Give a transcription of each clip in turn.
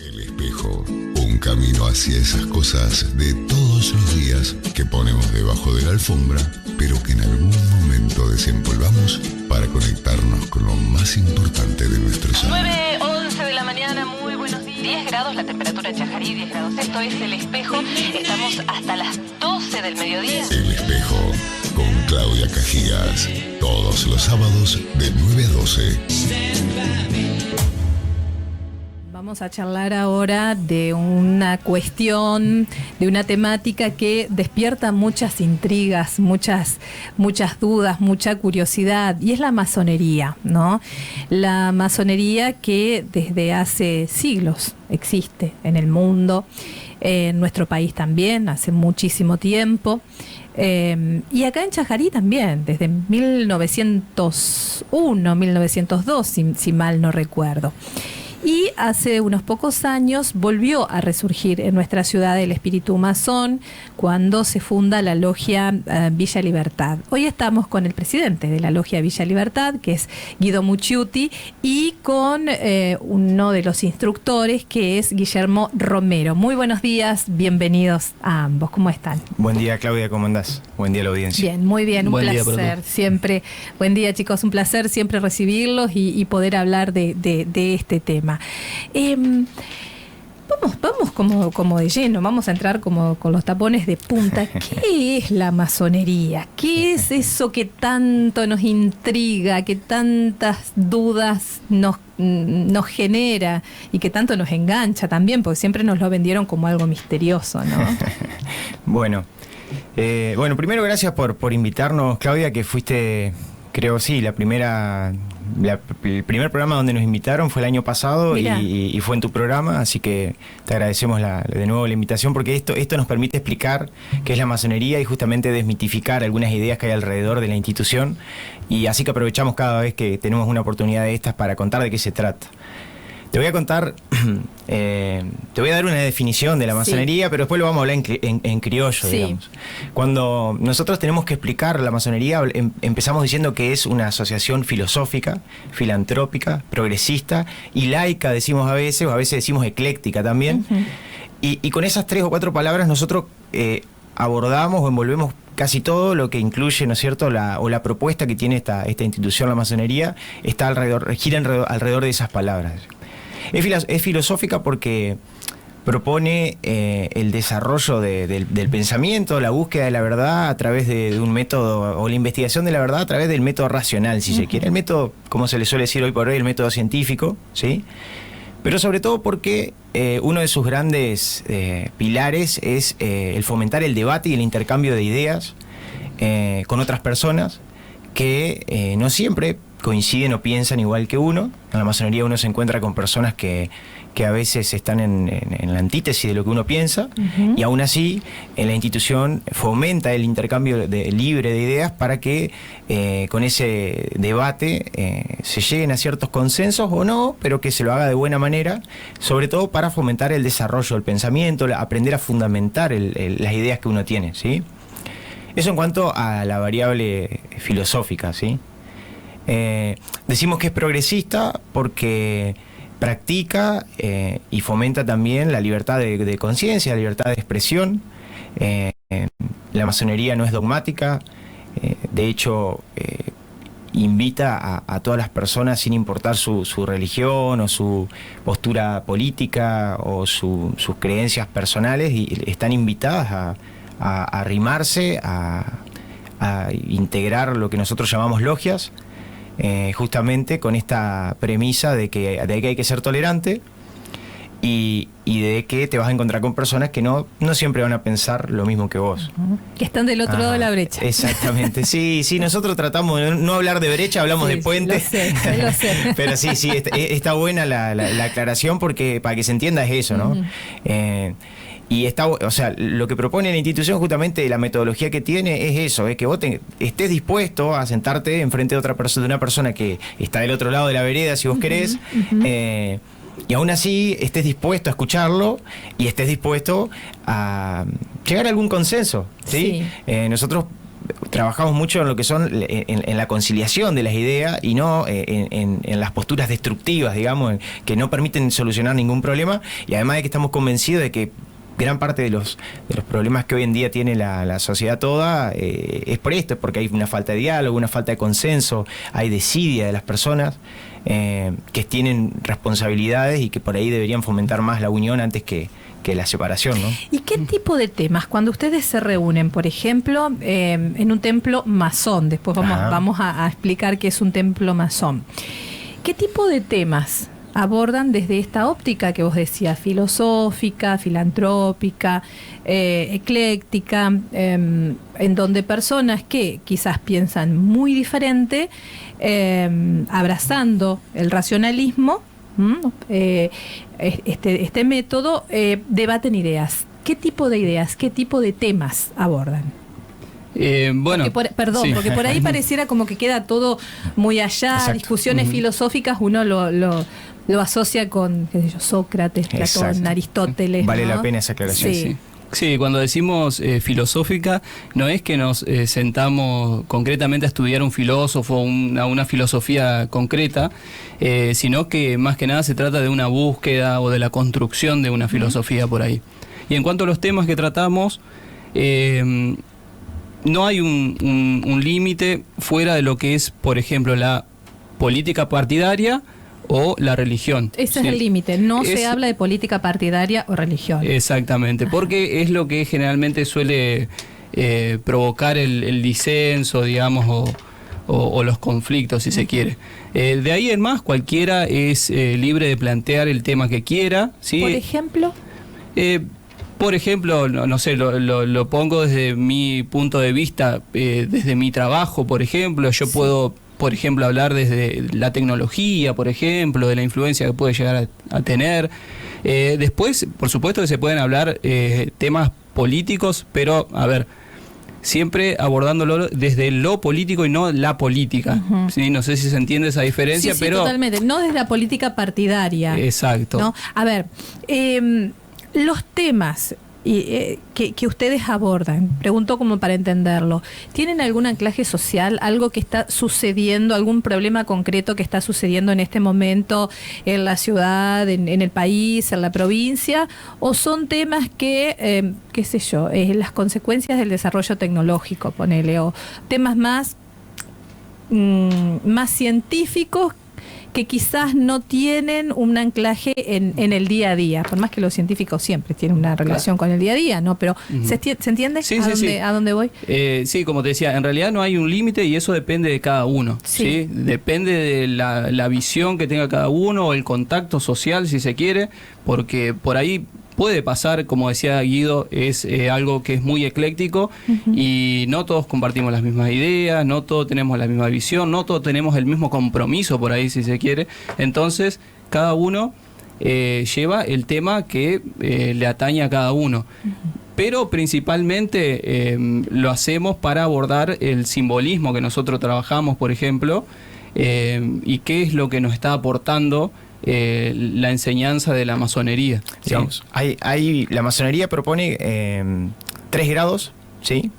El espejo, un camino hacia esas cosas de todos los días que ponemos debajo de la alfombra, pero que en algún momento desempolvamos para conectarnos con lo más importante de nuestro ser. 9:11 de la mañana, muy buenos días. 10 grados la temperatura en Chajarí, 10 grados. Esto es El Espejo. Estamos hasta las 12 del mediodía. El espejo, con Claudia Cajías, todos los sábados de 9 a 12. Vamos a charlar ahora de una cuestión, de una temática que despierta muchas intrigas, muchas dudas, mucha curiosidad, y es la masonería, ¿no? La masonería que desde hace siglos existe en el mundo, en nuestro país también, hace muchísimo tiempo. Y acá en Chajarí también, desde 1901, 1902, si mal no recuerdo. Y hace unos pocos años volvió a resurgir en nuestra ciudad el espíritu masón cuando se funda la logia Villa Libertad. Hoy estamos con el presidente de la logia Villa Libertad, que es Guido Mucciuti, y con uno de los instructores, que es Guillermo Romero. Muy buenos días, bienvenidos a ambos. ¿Cómo están? Buen día, Claudia, ¿cómo andás? Buen día a la audiencia. Bien, muy bien, un Buen día placer siempre. Buen día, chicos, un placer siempre recibirlos y poder hablar de este tema. Vamos como de lleno, vamos a entrar como con los tapones de punta. ¿Qué es la masonería? ¿Qué es eso que tanto nos intriga, que tantas dudas nos genera y que tanto nos engancha también? Porque siempre nos lo vendieron como algo misterioso, ¿no? Bueno, primero gracias por invitarnos, Claudia, que fuiste, creo, sí, el primer programa donde nos invitaron fue el año pasado y fue en tu programa, así que te agradecemos de nuevo la invitación, porque esto nos permite explicar qué es la masonería y justamente desmitificar algunas ideas que hay alrededor de la institución, y así que aprovechamos cada vez que tenemos una oportunidad de estas para contar de qué se trata. Te voy a contar, te voy a dar una definición de la masonería, sí, pero después lo vamos a hablar en criollo, sí, digamos. Cuando nosotros tenemos que explicar la masonería, empezamos diciendo que es una asociación filosófica, filantrópica, progresista y laica, decimos a veces, o a veces decimos ecléctica también. Uh-huh. Y con esas 3 o 4 palabras nosotros abordamos o envolvemos casi todo lo que incluye, ¿no es cierto?, la propuesta que tiene esta institución, la masonería, gira alrededor de esas palabras. Es filosófica porque propone el desarrollo del pensamiento, la búsqueda de la verdad a través de un método, o la investigación de la verdad a través del método racional, si se quiere. El método, como se le suele decir hoy por hoy, el método científico, ¿sí? Pero sobre todo porque uno de sus grandes pilares es el fomentar el debate y el intercambio de ideas con otras personas que no siempre coinciden o piensan igual que uno. En la masonería uno se encuentra con personas que a veces están en la antítesis de lo que uno piensa, uh-huh, y aún así en la institución fomenta el intercambio libre de ideas para que con ese debate se lleguen a ciertos consensos o no, pero que se lo haga de buena manera, sobre todo para fomentar el desarrollo del pensamiento, aprender a fundamentar las ideas que uno tiene, ¿sí? Eso en cuanto a la variable filosófica, ¿sí? Decimos que es progresista porque practica y fomenta también la libertad de conciencia, la libertad de expresión. La masonería no es dogmática, de hecho invita a todas las personas, sin importar su religión o su postura política o sus creencias personales, y están invitadas a arrimarse, a integrar lo que nosotros llamamos logias, justamente con esta premisa de que hay que ser tolerante y de que te vas a encontrar con personas que no siempre van a pensar lo mismo que vos. Uh-huh. Que están del otro lado de la brecha. Exactamente, sí, nosotros tratamos de no hablar de brecha, hablamos de puente. Lo sé. Pero sí, está buena la aclaración, porque para que se entienda es eso, ¿no? Uh-huh. Y lo que propone la institución, justamente la metodología que tiene, es eso, es que vos estés dispuesto a sentarte enfrente de una persona que está del otro lado de la vereda, si vos querés, uh-huh, y aún así estés dispuesto a escucharlo y estés dispuesto a llegar a algún consenso, ¿sí? Nosotros trabajamos mucho en lo que son en la conciliación de las ideas y no en las posturas destructivas, digamos, que no permiten solucionar ningún problema, y además de que estamos convencidos de que gran parte de los problemas que hoy en día tiene la sociedad toda es por esto, porque hay una falta de diálogo, una falta de consenso, hay desidia de las personas que tienen responsabilidades y que por ahí deberían fomentar más la unión antes que la separación, ¿no? ¿Y qué tipo de temas? Cuando ustedes se reúnen, por ejemplo, en un templo masón, después vamos a explicar qué es un templo masón, ¿qué tipo de temas abordan desde esta óptica que vos decías, filosófica, filantrópica, ecléctica, en donde personas que quizás piensan muy diferente, abrazando el racionalismo, este método, debaten ideas? ¿Qué tipo de ideas, qué tipo de temas abordan? Bueno, porque por ahí pareciera como que queda todo muy allá. Exacto. Discusiones filosóficas uno lo asocia con, qué sé yo, Sócrates, Platón, exacto, Aristóteles. Vale, ¿no? la pena esa aclaración. Sí. Sí, cuando decimos filosófica, no es que nos sentamos concretamente a estudiar un filósofo, una filosofía concreta, sino que más que nada se trata de una búsqueda o de la construcción de una filosofía por ahí. Y en cuanto a los temas que tratamos, no hay un límite fuera de lo que es, por ejemplo, la política partidaria o la religión. Ese es el límite, no se habla de política partidaria o religión. Exactamente, porque es lo que generalmente suele provocar el disenso, digamos, o los conflictos, si se quiere. De ahí en más, cualquiera es libre de plantear el tema que quiera, ¿sí? ¿Por ejemplo? Por ejemplo, no sé, lo pongo desde mi punto de vista, desde mi trabajo, por ejemplo, yo puedo, por ejemplo, hablar desde la tecnología, por ejemplo, de la influencia que puede llegar a tener. Después, por supuesto que se pueden hablar temas políticos, pero, a ver, siempre abordándolo desde lo político y no la política. ¿Sí? No sé si se entiende esa diferencia, sí, pero... totalmente, no desde la política partidaria. Exacto. ¿No? A ver, los temas que ustedes abordan, pregunto como para entenderlo, ¿tienen algún anclaje social, algo que está sucediendo, algún problema concreto que está sucediendo en este momento en la ciudad, en el país, en la provincia? ¿O son temas que, qué sé yo, las consecuencias del desarrollo tecnológico, ponele, o temas más científicos que quizás no tienen un anclaje en el día a día, por más que los científicos siempre tienen una relación con el día a día, ¿no? Pero ¿se entiende sí, a dónde voy? Sí, como te decía, en realidad no hay un límite y eso depende de cada uno, ¿sí? Depende de la visión que tenga cada uno o el contacto social, si se quiere, porque por ahí puede pasar, como decía Guido, es algo que es muy ecléctico y no todos compartimos las mismas ideas, no todos tenemos la misma visión, no todos tenemos el mismo compromiso por ahí, si se quiere. Entonces, cada uno lleva el tema que le atañe a cada uno. Pero principalmente lo hacemos para abordar el simbolismo que nosotros trabajamos, por ejemplo, y qué es lo que nos está aportando la enseñanza de la masonería. ¿Sí? Digamos, la masonería propone 3 grados, ¿sí?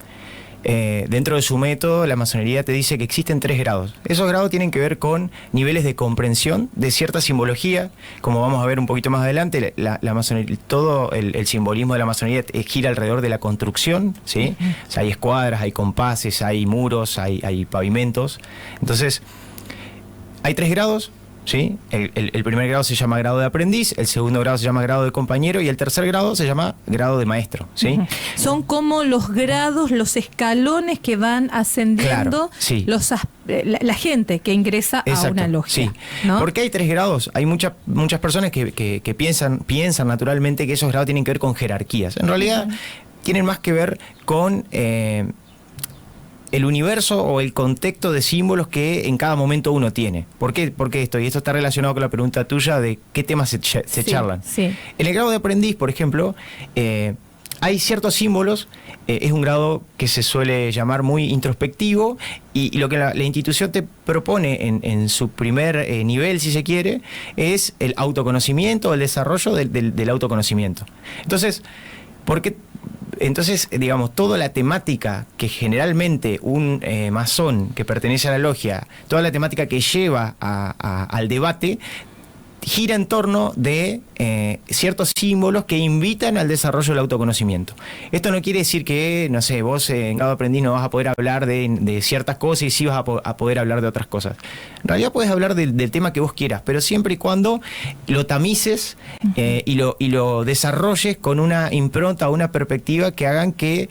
Dentro de su método, la masonería te dice que existen 3 grados. Esos grados tienen que ver con niveles de comprensión de cierta simbología, como vamos a ver un poquito más adelante. La masonería, todo el simbolismo de la masonería gira alrededor de la construcción, ¿sí? O sea, hay escuadras, hay compases, hay muros, hay pavimentos. Entonces, hay 3 grados. ¿Sí? El primer grado se llama grado de aprendiz, el segundo grado se llama grado de compañero y el tercer grado se llama grado de maestro. ¿Sí? Son como los grados, los escalones que van ascendiendo, claro, la gente que ingresa a una logia. Sí. ¿No? ¿Por qué hay 3 grados? Hay muchas personas que piensan naturalmente que esos grados tienen que ver con jerarquías. En realidad tienen más que ver con el universo o el contexto de símbolos que en cada momento uno tiene. ¿Por qué esto? Y esto está relacionado con la pregunta tuya de qué temas se charlan. Sí. En el grado de aprendiz, por ejemplo, hay ciertos símbolos, es un grado que se suele llamar muy introspectivo y lo que la institución te propone en su primer nivel, si se quiere, es el autoconocimiento, el desarrollo del autoconocimiento. Entonces, ¿por qué Entonces, digamos, toda la temática que generalmente un masón que pertenece a la logia, toda la temática que lleva al debate, gira en torno de ciertos símbolos que invitan al desarrollo del autoconocimiento. Esto no quiere decir que, no sé, vos en Gado Aprendiz no vas a poder hablar de ciertas cosas y sí vas a poder hablar de otras cosas. En realidad puedes hablar del tema que vos quieras, pero siempre y cuando lo tamices y lo desarrolles con una impronta o una perspectiva que hagan que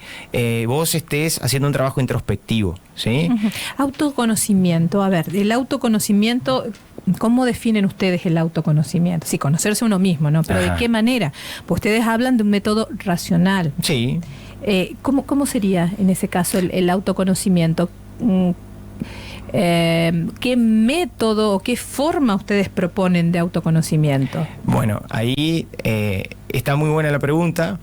vos estés haciendo un trabajo introspectivo, ¿sí? Autoconocimiento, a ver, el autoconocimiento, ¿cómo definen ustedes el autoconocimiento? Sí, conocerse uno mismo, ¿no? Pero ¿de qué manera? Pues ustedes hablan de un método racional. Sí. ¿Cómo sería en ese caso el autoconocimiento? ¿Qué método o qué forma ustedes proponen de autoconocimiento? Bueno, ahí está muy buena la pregunta.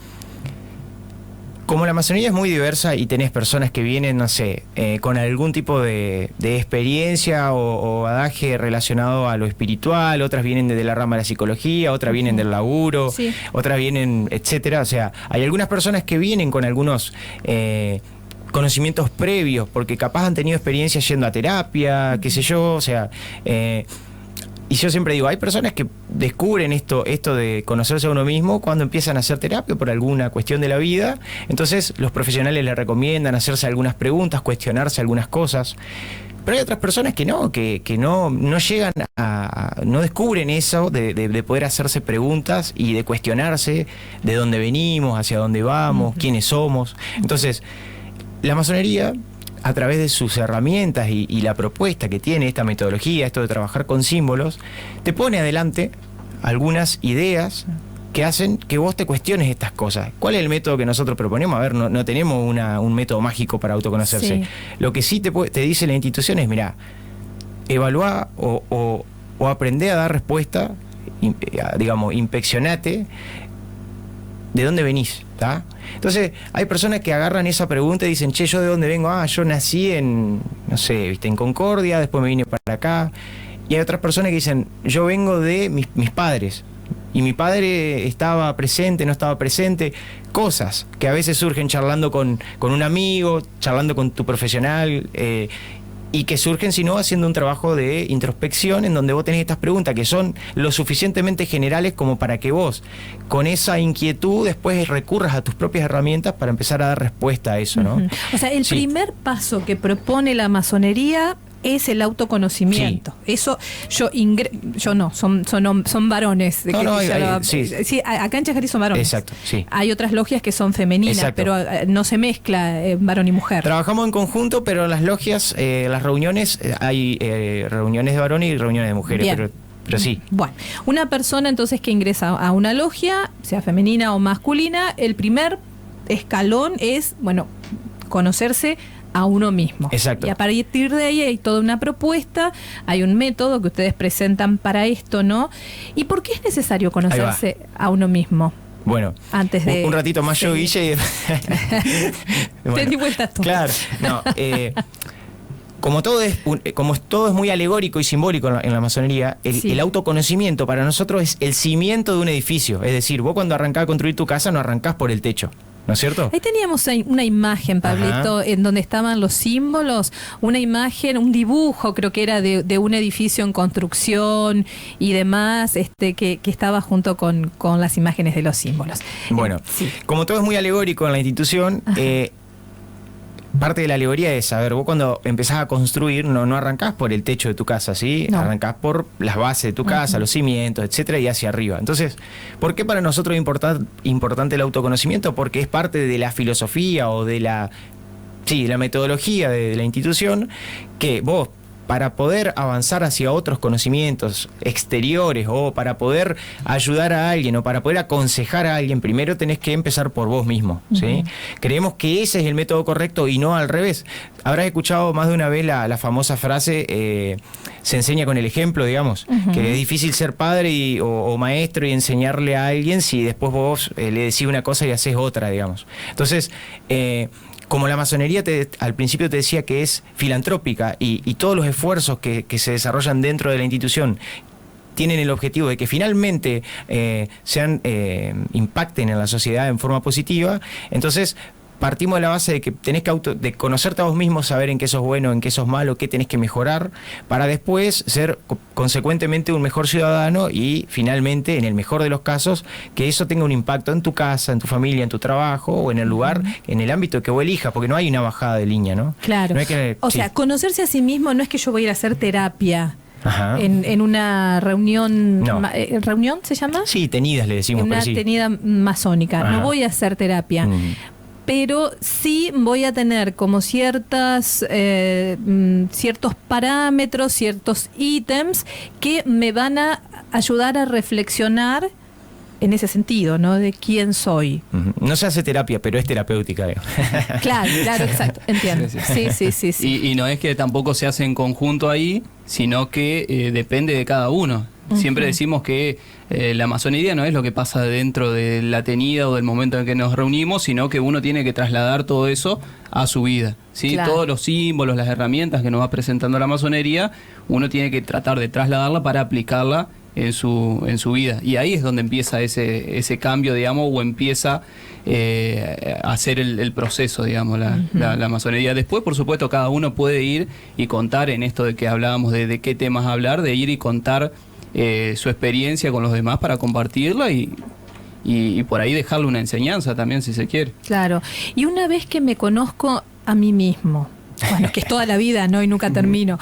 Como la masonería es muy diversa y tenés personas que vienen, no sé, con algún tipo de experiencia o bagaje relacionado a lo espiritual, otras vienen de la rama de la psicología, otras vienen del laburo, sí, otras vienen, etcétera. O sea, hay algunas personas que vienen con algunos conocimientos previos, porque capaz han tenido experiencia yendo a terapia, qué sé yo, o sea... Y yo siempre digo, hay personas que descubren esto de conocerse a uno mismo cuando empiezan a hacer terapia por alguna cuestión de la vida. Entonces los profesionales les recomiendan hacerse algunas preguntas, cuestionarse algunas cosas. Pero hay otras personas que no llegan no descubren eso de poder hacerse preguntas y de cuestionarse de dónde venimos, hacia dónde vamos, quiénes somos. Entonces, la masonería, a través de sus herramientas y la propuesta que tiene esta metodología, esto de trabajar con símbolos, te pone adelante algunas ideas que hacen que vos te cuestiones estas cosas. ¿Cuál es el método que nosotros proponemos? A ver, no tenemos un método mágico para autoconocerse. Sí. Lo que sí te dice la institución es, mirá, evaluá o aprendé a dar respuesta, digamos, inspeccionate de dónde venís, ¿tá? Entonces, hay personas que agarran esa pregunta y dicen, che, ¿yo de dónde vengo? Yo nací en, no sé, viste, en Concordia, después me vine para acá. Y hay otras personas que dicen, yo vengo de mis padres. Y mi padre estaba presente, no estaba presente. Cosas que a veces surgen charlando con un amigo, charlando con tu profesional, y que surgen, si no, haciendo un trabajo de introspección en donde vos tenés estas preguntas que son lo suficientemente generales como para que vos, con esa inquietud, después recurras a tus propias herramientas para empezar a dar respuesta a eso, ¿no? O sea, el primer paso que propone la masonería es el autoconocimiento. Sí. Eso yo no, son varones. Sí, acá en Chajarí son varones. Exacto, sí. Hay otras logias que son femeninas, exacto, pero no se mezcla varón y mujer. Trabajamos en conjunto, pero las logias, las reuniones, hay reuniones de varones y reuniones de mujeres, pero sí. Bueno, una persona entonces que ingresa a una logia, sea femenina o masculina, el primer escalón es, bueno, conocerse a uno mismo. Exacto. Y a partir de ahí hay toda una propuesta, hay un método que ustedes presentan para esto, ¿no? ¿Y por qué es necesario conocerse a uno mismo? Bueno, antes de un ratito más yo, Guille. Bueno, te di vueltas tú. Claro, no. Como todo es muy alegórico y simbólico en la masonería, el autoconocimiento para nosotros es el cimiento de un edificio. Es decir, vos cuando arrancás a construir tu casa no arrancás por el techo, ¿no es cierto? Ahí teníamos una imagen, Pablito, en donde estaban los símbolos, una imagen, un dibujo, creo que era de un edificio en construcción y demás, que estaba junto con las imágenes de los símbolos. Bueno, como todo es muy alegórico en la institución, parte de la alegoría es, a ver, vos cuando empezás a construir no arrancás por el techo de tu casa, ¿sí? No. Arrancás por las bases de tu casa, los cimientos, etcétera, y hacia arriba. Entonces, ¿por qué para nosotros es importante el autoconocimiento? Porque es parte de la filosofía o de la metodología de la institución, que vos, para poder avanzar hacia otros conocimientos exteriores o para poder ayudar a alguien o para poder aconsejar a alguien, primero tenés que empezar por vos mismo, ¿sí? Creemos que ese es el método correcto y no al revés. Habrás escuchado más de una vez la famosa frase, se enseña con el ejemplo, digamos, que es difícil ser padre o maestro y enseñarle a alguien si después vos le decís una cosa y haces otra, digamos. Entonces, como la masonería al principio te decía que es filantrópica y todos los esfuerzos que se desarrollan dentro de la institución tienen el objetivo de que finalmente impacten en la sociedad en forma positiva, entonces partimos de la base de que tenés que de conocerte a vos mismo, saber en qué sos bueno, en qué sos malo, qué tenés que mejorar, para después ser consecuentemente un mejor ciudadano y finalmente, en el mejor de los casos, que eso tenga un impacto en tu casa, en tu familia, en tu trabajo o en el lugar, en el ámbito que vos elijas, porque no hay una bajada de línea, ¿no? Claro. No hay que, o sea, conocerse a sí mismo no es que yo voy a ir a hacer terapia. En una reunión, no. ¿Reunión se llama? Sí, tenidas le decimos. En una tenida masónica. No voy a hacer terapia. Pero sí voy a tener como ciertos parámetros, ciertos ítems que me van a ayudar a reflexionar en ese sentido, ¿no? De quién soy. No se hace terapia, pero es terapéutica, digamos. Claro, exacto, entiendo. Sí. Y no es que tampoco se hace en conjunto ahí, sino que depende de cada uno. Siempre decimos que la masonería no es lo que pasa dentro de la tenida o del momento en que nos reunimos, sino que uno tiene que trasladar todo eso a su vida, ¿sí? Claro. Todos los símbolos, las herramientas que nos va presentando la masonería, uno tiene que tratar de trasladarla para aplicarla en su vida. Y ahí es donde empieza ese cambio, digamos, o empieza a hacer el proceso, digamos, la masonería. Después, por supuesto, cada uno puede ir y contar en esto de que hablábamos de qué temas hablar, de ir y contar su experiencia con los demás para compartirla y por ahí dejarle una enseñanza también, si se quiere. Claro. Y una vez que me conozco a mí mismo, bueno, que es toda la vida, ¿no? Y nunca termino.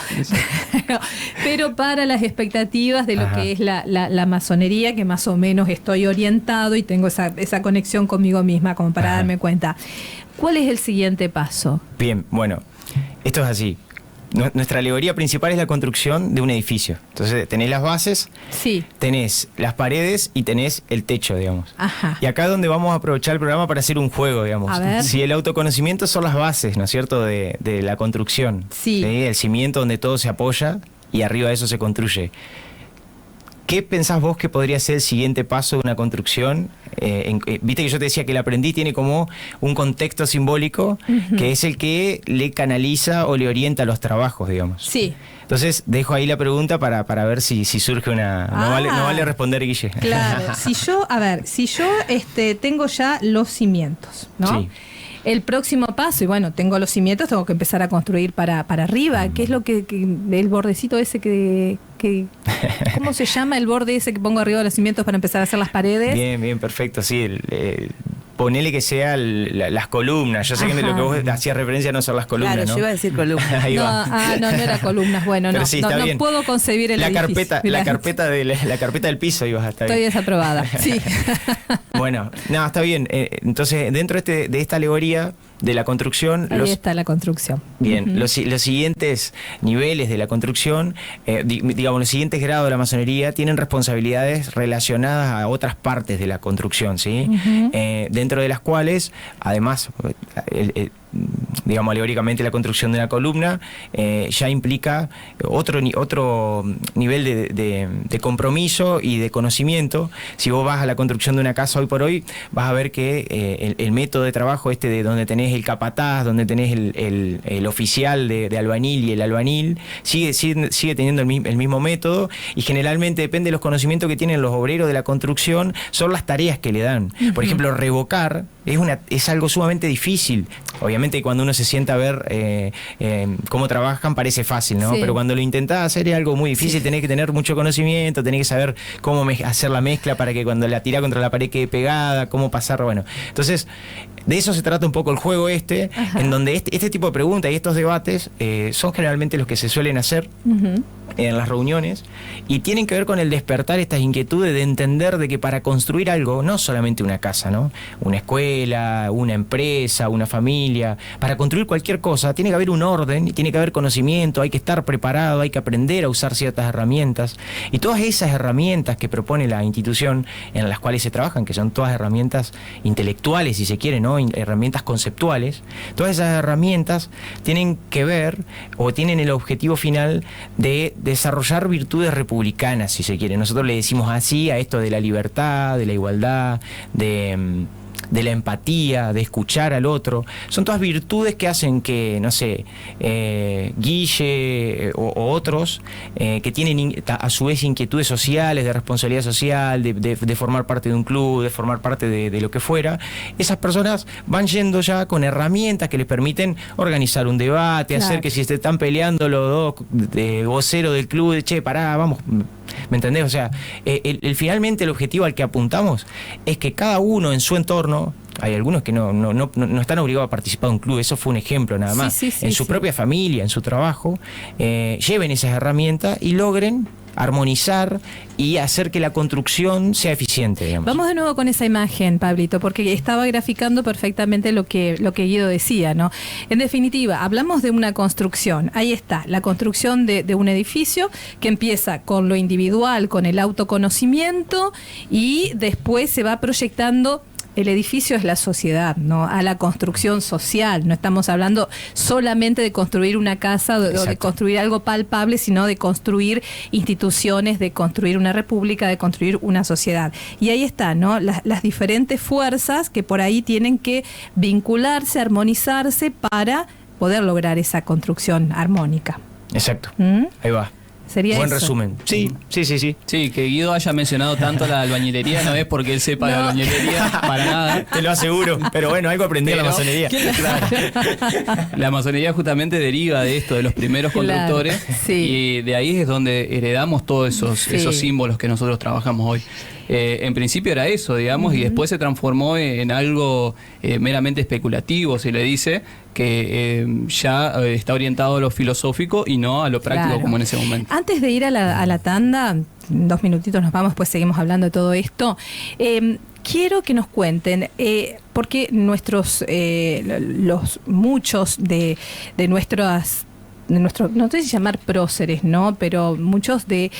Pero para las expectativas de lo que es la masonería, que más o menos estoy orientado y tengo esa conexión conmigo misma como para darme cuenta. ¿Cuál es el siguiente paso? Bien, bueno, esto es así. Nuestra alegoría principal es la construcción de un edificio. Entonces tenés las bases, sí, tenés las paredes y tenés el techo, digamos. Ajá. Y acá es donde vamos a aprovechar el programa para hacer un juego, digamos. A ver. Si el autoconocimiento son las bases, ¿no es cierto?, de la construcción. Sí. El cimiento donde todo se apoya y arriba de eso se construye. ¿Qué pensás vos que podría ser el siguiente paso de una construcción? Viste que yo te decía que el aprendiz tiene como un contexto simbólico que es el que le canaliza o le orienta los trabajos, digamos. Sí. Entonces dejo ahí la pregunta para ver si surge una... No vale responder, Guille. Claro. si yo tengo ya los cimientos, ¿no? Sí. El próximo paso, y bueno, tengo los cimientos, tengo que empezar a construir para arriba. ¿Qué es lo que el bordecito ese que ¿cómo se llama el borde ese que pongo arriba de los cimientos para empezar a hacer las paredes? Bien, perfecto, sí. Ponele que sea las columnas. Yo sé que lo que vos hacías referencia no son las columnas, claro, ¿no? yo iba a decir columnas. Ahí va. No era columnas. Bueno, pero sí, no puedo concebir el edificio. La carpeta del piso ibas a estar bien. Estoy desaprobada, sí. Bueno, está bien. Entonces, dentro de esta alegoría de la construcción... Ahí está la construcción. Bien, los siguientes niveles de la construcción, digamos, los siguientes grados de la masonería tienen responsabilidades relacionadas a otras partes de la construcción, ¿sí? Dentro de las cuales, además, digamos, alegóricamente la construcción de una columna ya implica otro nivel de compromiso y de conocimiento. Si vos vas a la construcción de una casa hoy por hoy, vas a ver que el método de trabajo de donde tenés el capataz, donde tenés el oficial de albañil y el albañil, sigue teniendo el mismo método, y generalmente depende de los conocimientos que tienen los obreros de la construcción, son las tareas que le dan. Por ejemplo, revocar es algo sumamente difícil. Obviamente cuando uno se sienta a ver cómo trabajan parece fácil, ¿no? Sí. Pero cuando lo intentás hacer es algo muy difícil. Tenés que tener mucho conocimiento, tenés que saber cómo hacer la mezcla para que cuando la tirás contra la pared quede pegada, cómo pasar, bueno. Entonces, de eso se trata un poco el juego en donde este tipo de preguntas y estos debates son generalmente los que se suelen hacer en las reuniones, y tienen que ver con el despertar estas inquietudes de entender de que para construir algo, no solamente una casa, ¿no? Una escuela, una empresa, una familia, para construir cualquier cosa tiene que haber un orden, tiene que haber conocimiento, hay que estar preparado, hay que aprender a usar ciertas herramientas, y todas esas herramientas que propone la institución en las cuales se trabajan, que son todas herramientas intelectuales, si se quiere, ¿no? Herramientas conceptuales, todas esas herramientas tienen que ver o tienen el objetivo final de desarrollar virtudes republicanas, si se quiere. Nosotros le decimos así a esto de la libertad, de la igualdad, de de la empatía, de escuchar al otro. Son todas virtudes que hacen que, no sé, Guille o otros que tienen a su vez inquietudes sociales, de responsabilidad social, de formar parte de un club, de formar parte de lo que fuera, esas personas van yendo ya con herramientas que les permiten organizar un debate, hacer que si se están peleando los dos voceros del club, che, pará, vamos, ¿me entendés? O sea, finalmente el objetivo al que apuntamos es que cada uno en su entorno, hay algunos que no están obligados a participar de un club, eso fue un ejemplo nada más, en su propia familia, en su trabajo, lleven esas herramientas y logren armonizar y hacer que la construcción sea eficiente, digamos. Vamos de nuevo con esa imagen, Pablito, porque estaba graficando perfectamente lo que Guido decía, ¿no? En definitiva, hablamos de una construcción. Ahí está, la construcción de un edificio que empieza con lo individual, con el autoconocimiento, y después se va proyectando. El edificio es la sociedad, ¿no? A la construcción social. No estamos hablando solamente de construir una casa o de construir algo palpable, sino de construir instituciones, de construir una república, de construir una sociedad. Y ahí está, ¿no? Las diferentes fuerzas que por ahí tienen que vincularse, armonizarse para poder lograr esa construcción armónica. Exacto. Ahí va. Sería buen eso. Resumen. Sí. Sí, que Guido haya mencionado tanto la albañilería no es porque él sepa de albañilería, para nada. Te lo aseguro. Pero bueno, algo aprendí en la masonería. Claro. La masonería justamente deriva de esto, de los primeros constructores. Y de ahí es donde heredamos todos esos símbolos que nosotros trabajamos hoy. En principio era eso, digamos, y después se transformó en algo meramente especulativo, se le dice, que ya está orientado a lo filosófico y no a lo práctico como en ese momento. Antes de ir a la tanda, 2 minutitos nos vamos, pues seguimos hablando de todo esto. Quiero que nos cuenten, porque muchos de nuestros, no sé si llamar próceres, ¿no? Pero muchos de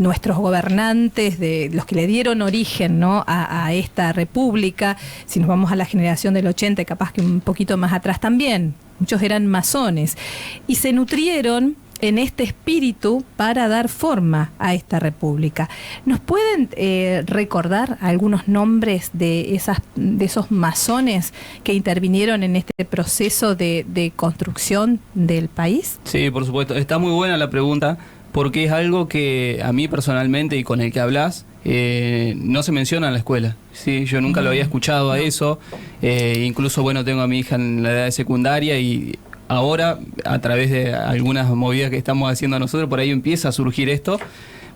nuestros gobernantes, de los que le dieron origen, ¿no? a esta república, si nos vamos a la generación del 80, capaz que un poquito más atrás también, muchos eran masones, y se nutrieron en este espíritu para dar forma a esta república. ¿Nos pueden recordar algunos nombres de esos masones que intervinieron en este proceso de construcción del país? Sí, por supuesto. Está muy buena la pregunta, porque es algo que a mí personalmente y con el que hablas no se menciona en la escuela. ¿Sí? Yo nunca lo había escuchado a eso. Incluso, bueno, tengo a mi hija en la edad de secundaria y ahora, a través de algunas movidas que estamos haciendo nosotros, por ahí empieza a surgir esto,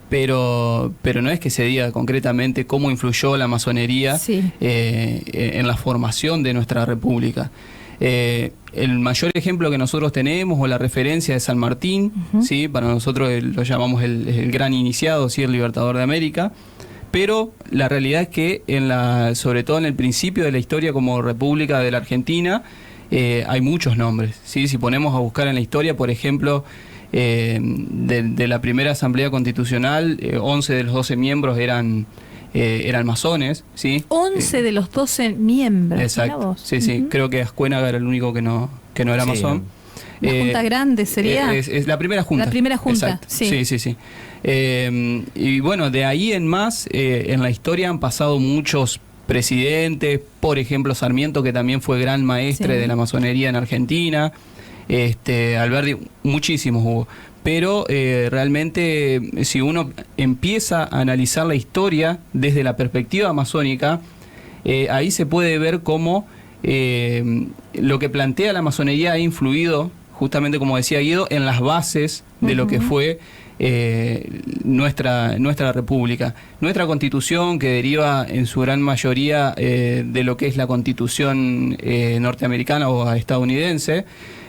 pero no es que se diga concretamente cómo influyó la masonería en la formación de nuestra república. El mayor ejemplo que nosotros tenemos, o la referencia, es San Martín, ¿sí? Para nosotros lo llamamos el gran iniciado, ¿sí? El libertador de América. Pero la realidad es que, sobre todo en el principio de la historia como república de la Argentina, hay muchos nombres, ¿sí? Si ponemos a buscar en la historia, por ejemplo, de la primera Asamblea Constitucional, 11 de los 12 miembros eran masones, ¿sí? 11 de los 12 miembros. Exacto, sí. Creo que Ascuénaga era el único que no era masón. La Junta Grande sería. Es la primera junta. La primera junta, exacto. Sí. Y bueno, de ahí en más, en la historia han pasado muchos presidentes, por ejemplo Sarmiento, que también fue gran maestre de la masonería en Argentina, Alberti, muchísimos hubo. Pero realmente, si uno empieza a analizar la historia desde la perspectiva masónica, ahí se puede ver cómo lo que plantea la masonería ha influido, justamente como decía Guido, en las bases de lo que fue nuestra república. Nuestra constitución, que deriva en su gran mayoría de lo que es la constitución norteamericana o estadounidense,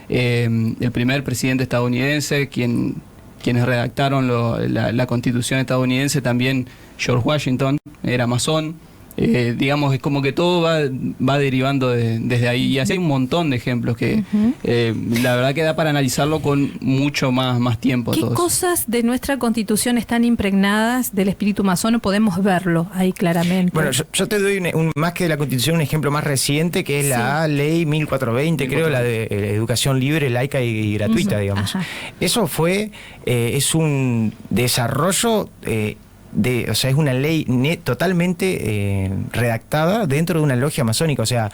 el primer presidente estadounidense, quienes redactaron la constitución estadounidense, también George Washington, era masón. Digamos, es como que todo va derivando desde ahí, y así hay un montón de ejemplos que la verdad que da para analizarlo con mucho más tiempo. ¿Qué cosas de nuestra constitución están impregnadas del espíritu masón? Podemos verlo ahí claramente. Bueno, yo te doy más que de la constitución, un ejemplo más reciente, que es la ley 1420, creo, la de educación libre, laica y gratuita, digamos. Eso es un desarrollo o sea, es una ley totalmente redactada dentro de una logia masónica. O sea,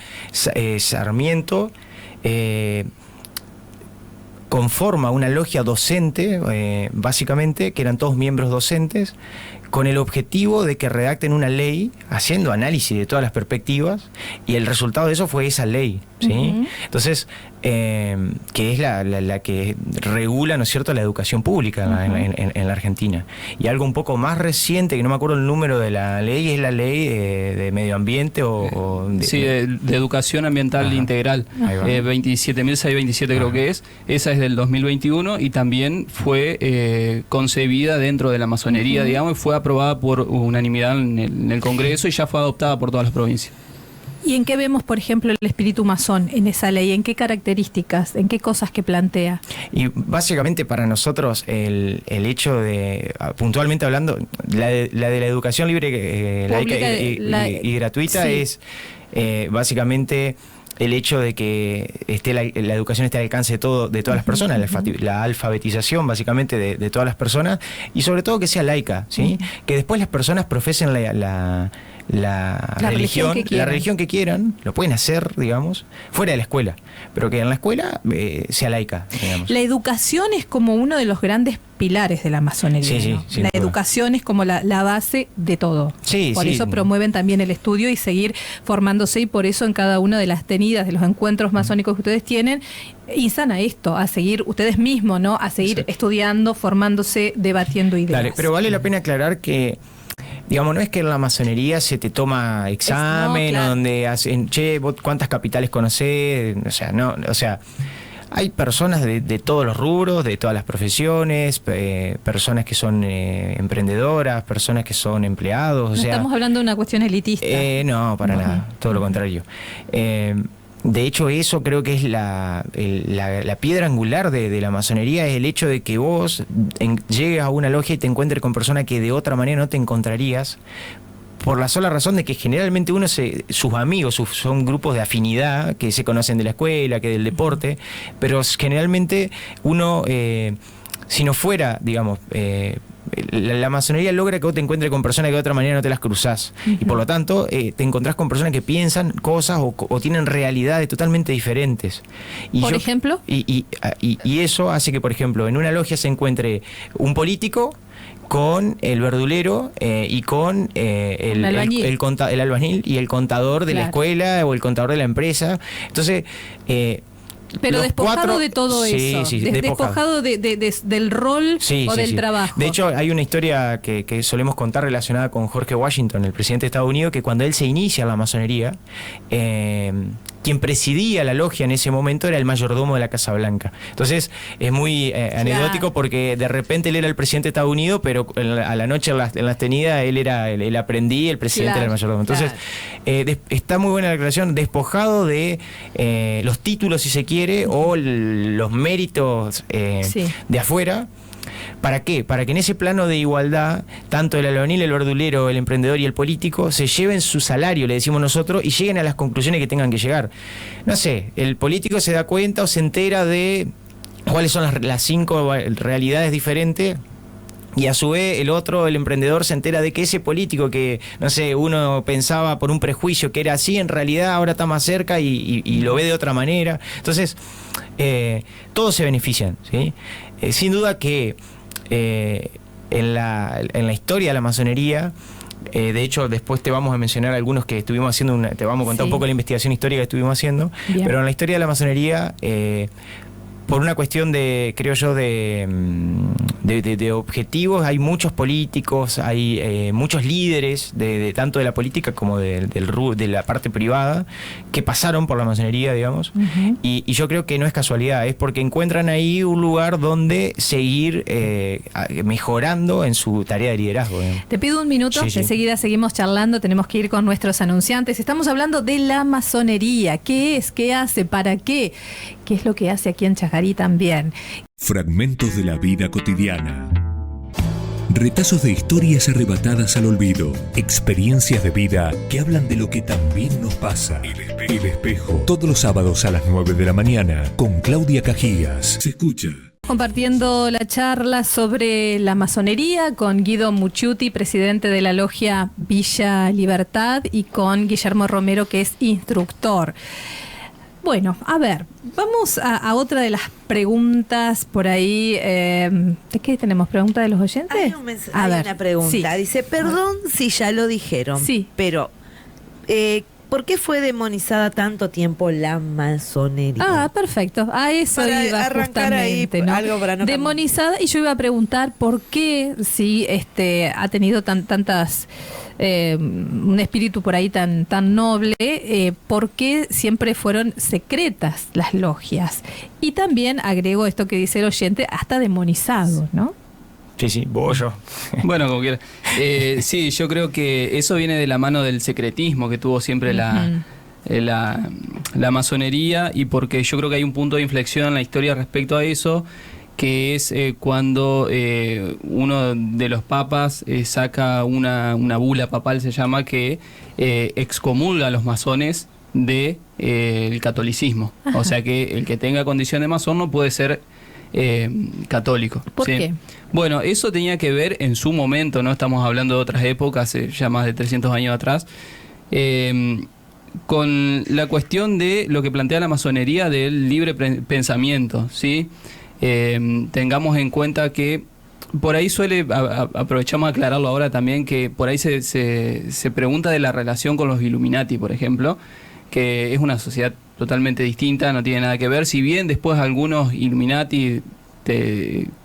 Sarmiento conforma una logia docente, básicamente, que eran todos miembros docentes, con el objetivo de que redacten una ley haciendo análisis de todas las perspectivas, y el resultado de eso fue esa ley, ¿sí? Uh-huh. Entonces, que es la que regula, ¿no es cierto?, la educación pública uh-huh. en la Argentina. Y algo un poco más reciente, que no me acuerdo el número de la ley, es la ley de medio ambiente de educación ambiental ajá. integral, 27.627 creo que es. Esa es del 2021 y también fue concebida dentro de la masonería, uh-huh. digamos, y fue aprobada por unanimidad en el Congreso y ya fue adoptada por todas las provincias. ¿Y en qué vemos, por ejemplo, el espíritu masón en esa ley? ¿En qué características? ¿En qué cosas que plantea? Y básicamente para nosotros el hecho de, puntualmente hablando, la de la educación libre, laica y gratuita sí. es básicamente el hecho de que la educación esté al alcance de todas las personas, la alfabetización básicamente de todas las personas, y sobre todo que sea laica, ¿sí? Que después las personas profesen la religión que quieran, lo pueden hacer, digamos, fuera de la escuela, pero que en la escuela sea laica, digamos. La educación es como uno de los grandes pilares de la masonería, sí, ¿no? Sí, la educación es como la base de todo. Sí, por eso promueven también el estudio y seguir formándose, y por eso en cada una de las tenidas, de los encuentros masónicos que ustedes tienen, instan a esto, a seguir ustedes mismos, ¿no? A seguir estudiando, formándose, debatiendo ideas. Dale, pero vale la pena aclarar que, digamos, no es que en la masonería se te toma examen, claro. donde hacen, vos cuántas capitales conocés, o sea, hay personas de todos los rubros, de todas las profesiones, personas que son emprendedoras, personas que son empleados. No estamos hablando de una cuestión elitista. No, para nada, todo lo contrario. De hecho, eso creo que es la piedra angular de la masonería, es el hecho de que vos llegues a una logia y te encuentres con personas que de otra manera no te encontrarías, por la sola razón de que generalmente sus amigos son grupos de afinidad que se conocen de la escuela, que del deporte, pero generalmente uno, si no fuera, digamos, la masonería logra que vos te encuentres con personas que de otra manera no te las cruzás, uh-huh. y por lo tanto te encontrás con personas que piensan cosas o tienen realidades totalmente diferentes. ¿Por ejemplo? Y eso hace que, por ejemplo, en una logia se encuentre un político con el verdulero y con el albañil y el contador de la escuela o el contador de la empresa. Entonces, pero despojado de todo eso, despojado del rol o del trabajo. De hecho, hay una historia que solemos contar relacionada con George Washington, el presidente de Estados Unidos, que cuando él se inicia en la masonería, quien presidía la logia en ese momento era el mayordomo de la Casa Blanca. Entonces es muy anecdótico, porque de repente él era el presidente de Estados Unidos, pero a la noche en las tenidas él era el aprendí, el presidente era el mayordomo. Entonces está muy buena la declaración, despojado de los títulos, si se quiere, o los méritos de afuera. ¿Para qué? Para que en ese plano de igualdad, tanto el albañil, el verdulero, el emprendedor y el político se lleven su salario, le decimos nosotros, y lleguen a las conclusiones que tengan que llegar. No sé, el político se da cuenta o se entera de cuáles son las 5 realidades diferentes, y a su vez el emprendedor, se entera de que ese político que, no sé, uno pensaba por un prejuicio que era así, en realidad ahora está más cerca y lo ve de otra manera. Entonces, todos se benefician, ¿sí? Sin duda que en la historia de la masonería, de hecho después te vamos a mencionar algunos que estuvimos haciendo, te vamos a contar un poco la investigación histórica que estuvimos haciendo. Bien. Pero en la historia de la masonería, por una cuestión creo yo, de objetivos, hay muchos políticos, hay muchos líderes tanto de la política como de la parte privada, que pasaron por la masonería, digamos, uh-huh. y yo creo que no es casualidad, es porque encuentran ahí un lugar donde seguir mejorando en su tarea de liderazgo, digamos. Te pido un minuto, enseguida seguimos charlando, tenemos que ir con nuestros anunciantes. Estamos hablando de la masonería. ¿Qué es? ¿Qué hace? ¿Para qué? ¿Qué es lo que hace aquí en Chajarí también? Fragmentos de la vida cotidiana. Retazos de historias arrebatadas al olvido. Experiencias de vida que hablan de lo que también nos pasa. El Espejo. Todos los sábados a las 9 de la mañana con Claudia Cajías. Se escucha. compartiendo la charla sobre la masonería con Guido Mucciuti, presidente de la logia Villa Libertad, y con Guillermo Romero, que es instructor. Bueno, a ver, vamos a otra de las preguntas por ahí. ¿De qué tenemos? ¿Pregunta de los oyentes? Hay una pregunta. Sí. Dice, perdón si ya lo dijeron, sí, pero ¿por qué fue demonizada tanto tiempo la masonería? Perfecto. A eso para iba arrancar justamente, ahí, ¿no? algo para no demonizada, y yo iba a preguntar por qué, si ha tenido tantas un espíritu por ahí tan noble, por qué siempre fueron secretas las logias. Y también agrego esto que dice el oyente, hasta demonizado, ¿no? Sí, vos o yo. Bueno, como quieras. Sí, yo creo que eso viene de la mano del secretismo que tuvo siempre la masonería, y porque yo creo que hay un punto de inflexión en la historia respecto a eso, que es cuando uno de los papas saca una bula papal, se llama, que excomulga a los masones del catolicismo. Ajá. O sea que el que tenga condición de masón no puede ser católico. ¿Por ¿sí? qué? Bueno, eso tenía que ver en su momento, no estamos hablando de otras épocas, ya más de 300 años atrás, con la cuestión de lo que plantea la masonería del libre pensamiento, ¿sí? Tengamos en cuenta que por ahí aprovechamos a aclararlo ahora también, que por ahí se pregunta de la relación con los Illuminati, por ejemplo, que es una sociedad totalmente distinta, no tiene nada que ver, si bien después algunos Illuminati,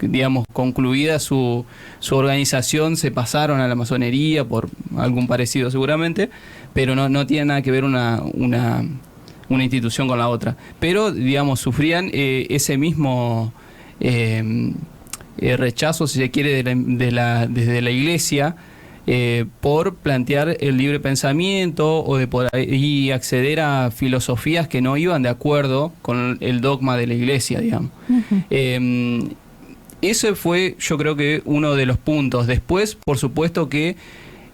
digamos, concluida su organización, se pasaron a la masonería por algún parecido seguramente, pero no tiene nada que ver una institución con la otra. Pero, digamos, sufrían ese mismo rechazo, si se quiere, desde la iglesia, por plantear el libre pensamiento o de por ahí acceder a filosofías que no iban de acuerdo con el dogma de la iglesia, digamos. Uh-huh. Ese fue, yo creo que, uno de los puntos. Después, por supuesto que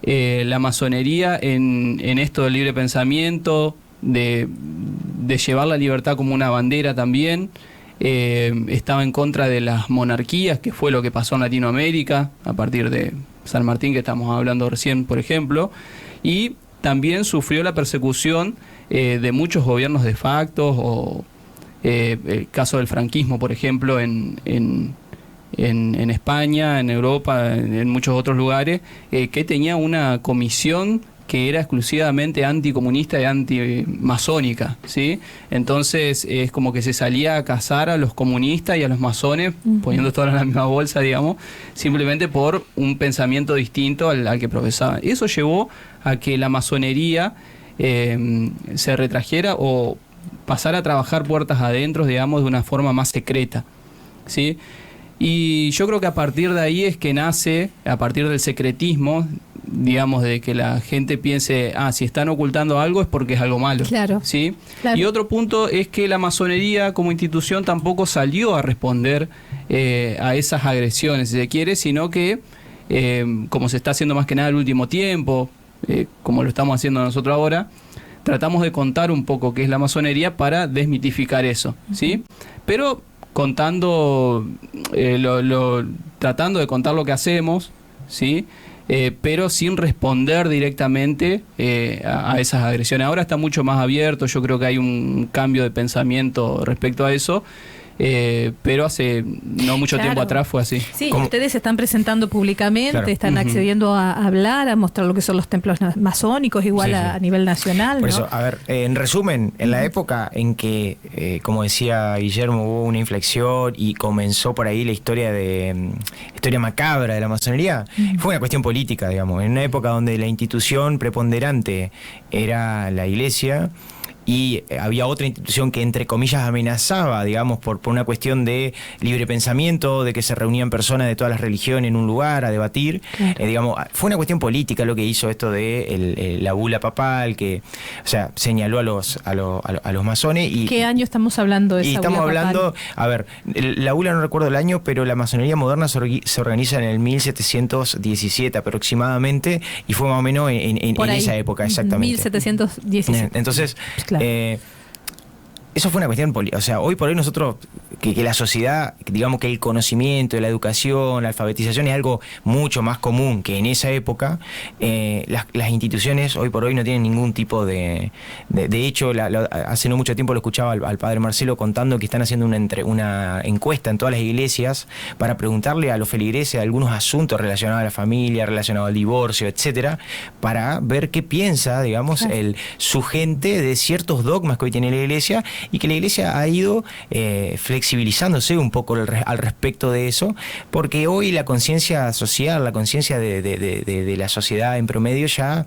la masonería en esto del libre pensamiento, de llevar la libertad como una bandera también, estaba en contra de las monarquías, que fue lo que pasó en Latinoamérica a partir de San Martín, que estamos hablando recién, por ejemplo, y también sufrió la persecución de muchos gobiernos de facto, o el caso del franquismo, por ejemplo, en España, en Europa, en muchos otros lugares, que tenía una comisión que era exclusivamente anticomunista y antimasónica, ¿sí? Entonces es como que se salía a cazar a los comunistas y a los masones, poniendo todo en la misma bolsa, digamos, simplemente por un pensamiento distinto al que profesaban. Eso llevó a que la masonería se retrajera o pasara a trabajar puertas adentro, digamos, de una forma más secreta, ¿sí? Y yo creo que a partir de ahí es que nace, a partir del secretismo, digamos, de que la gente piense, si están ocultando algo es porque es algo malo. Claro. ¿Sí? Claro. Y otro punto es que la masonería como institución tampoco salió a responder a esas agresiones, si se quiere, sino que, como se está haciendo más que nada el último tiempo, como lo estamos haciendo nosotros ahora, tratamos de contar un poco qué es la masonería para desmitificar eso, ¿sí? Pero contando, tratando de contar lo que hacemos, ¿sí? Pero sin responder directamente a esas agresiones. Ahora está mucho más abierto, yo creo que hay un cambio de pensamiento respecto a eso, pero hace no mucho tiempo atrás fue así. Sí, ustedes se están presentando públicamente, están accediendo a hablar, a mostrar lo que son los templos masónicos, igual a nivel nacional, Por ¿no? eso, a ver, en resumen, en la época en que, como decía Guillermo, hubo una inflexión y comenzó por ahí la historia macabra de la masonería, fue una cuestión política, digamos, en una época donde la institución preponderante era la iglesia, y había otra institución que, entre comillas, amenazaba, digamos, por una cuestión de libre pensamiento, de que se reunían personas de todas las religiones en un lugar a debatir. Claro. Digamos, fue una cuestión política lo que hizo esto de la bula papal, que, o sea, señaló a los masones. Y ¿qué año estamos hablando de esa bula papal? Y estamos hablando, a ver, la bula no recuerdo el año, pero la masonería moderna se organiza en el 1717 aproximadamente, y fue más o menos en esa época, exactamente. 1717. Entonces, claro. eso fue una cuestión, o sea, hoy por hoy nosotros, que la sociedad, digamos que el conocimiento, la educación, la alfabetización es algo mucho más común que en esa época, las instituciones hoy por hoy no tienen ningún tipo de hecho, hace no mucho tiempo lo escuchaba al padre Marcelo contando que están haciendo una encuesta en todas las iglesias para preguntarle a los feligreses algunos asuntos relacionados a la familia, relacionados al divorcio, etcétera, para ver qué piensa, digamos, su gente de ciertos dogmas que hoy tiene la iglesia, y que la iglesia ha ido flexibilizándose un poco al respecto de eso, porque hoy la conciencia social, la conciencia de la sociedad en promedio ya,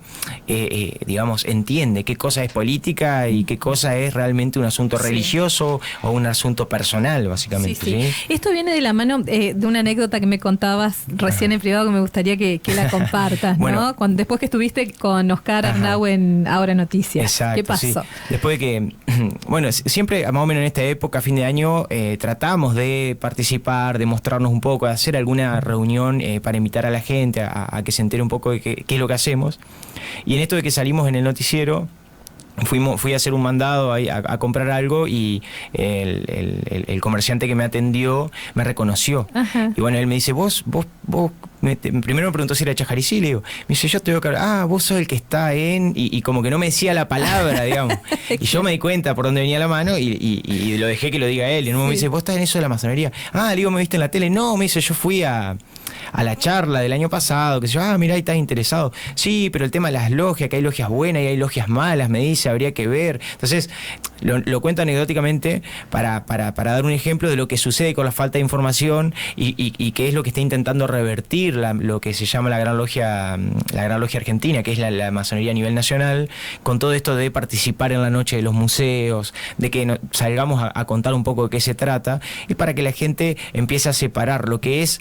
digamos, entiende qué cosa es política y qué cosa es realmente un asunto religioso o un asunto personal, básicamente. Sí. Esto viene de la mano de una anécdota que me contabas recién en privado, que me gustaría que la compartas, ¿no? Después que estuviste con Oscar Arnau en Ahora Noticias. Exacto, ¿qué pasó? Sí. Después de que, bueno, siempre más o menos en esta época, fin de año, tratamos de participar, de mostrarnos un poco, de hacer alguna reunión para invitar a la gente a que se entere un poco de qué es lo que hacemos. Y en esto de que salimos en el noticiero, fui a hacer un mandado a comprar algo, y el comerciante que me atendió me reconoció. Y bueno, él me dice, vos primero me preguntó si era Chajarí, sí, le digo, me dice, yo te veo que vos sos el que está y como que no me decía la palabra, digamos. Y yo me di cuenta por dónde venía la mano y lo dejé que lo diga él. Y luego me dice, vos estás en eso de la masonería. Le digo, ¿me viste en la tele? No, me dice, yo fui a la charla del año pasado, que yo, mirá, ahí estás interesado. Sí, pero el tema de las logias, que hay logias buenas y hay logias malas, me dice, habría que ver. Entonces, lo cuento anecdóticamente para dar un ejemplo de lo que sucede con la falta de información y qué es lo que está intentando revertir lo que se llama la Gran Logia Argentina, que es la masonería a nivel nacional, con todo esto de participar en la noche de los museos, de que salgamos a contar un poco de qué se trata, y para que la gente empiece a separar lo que es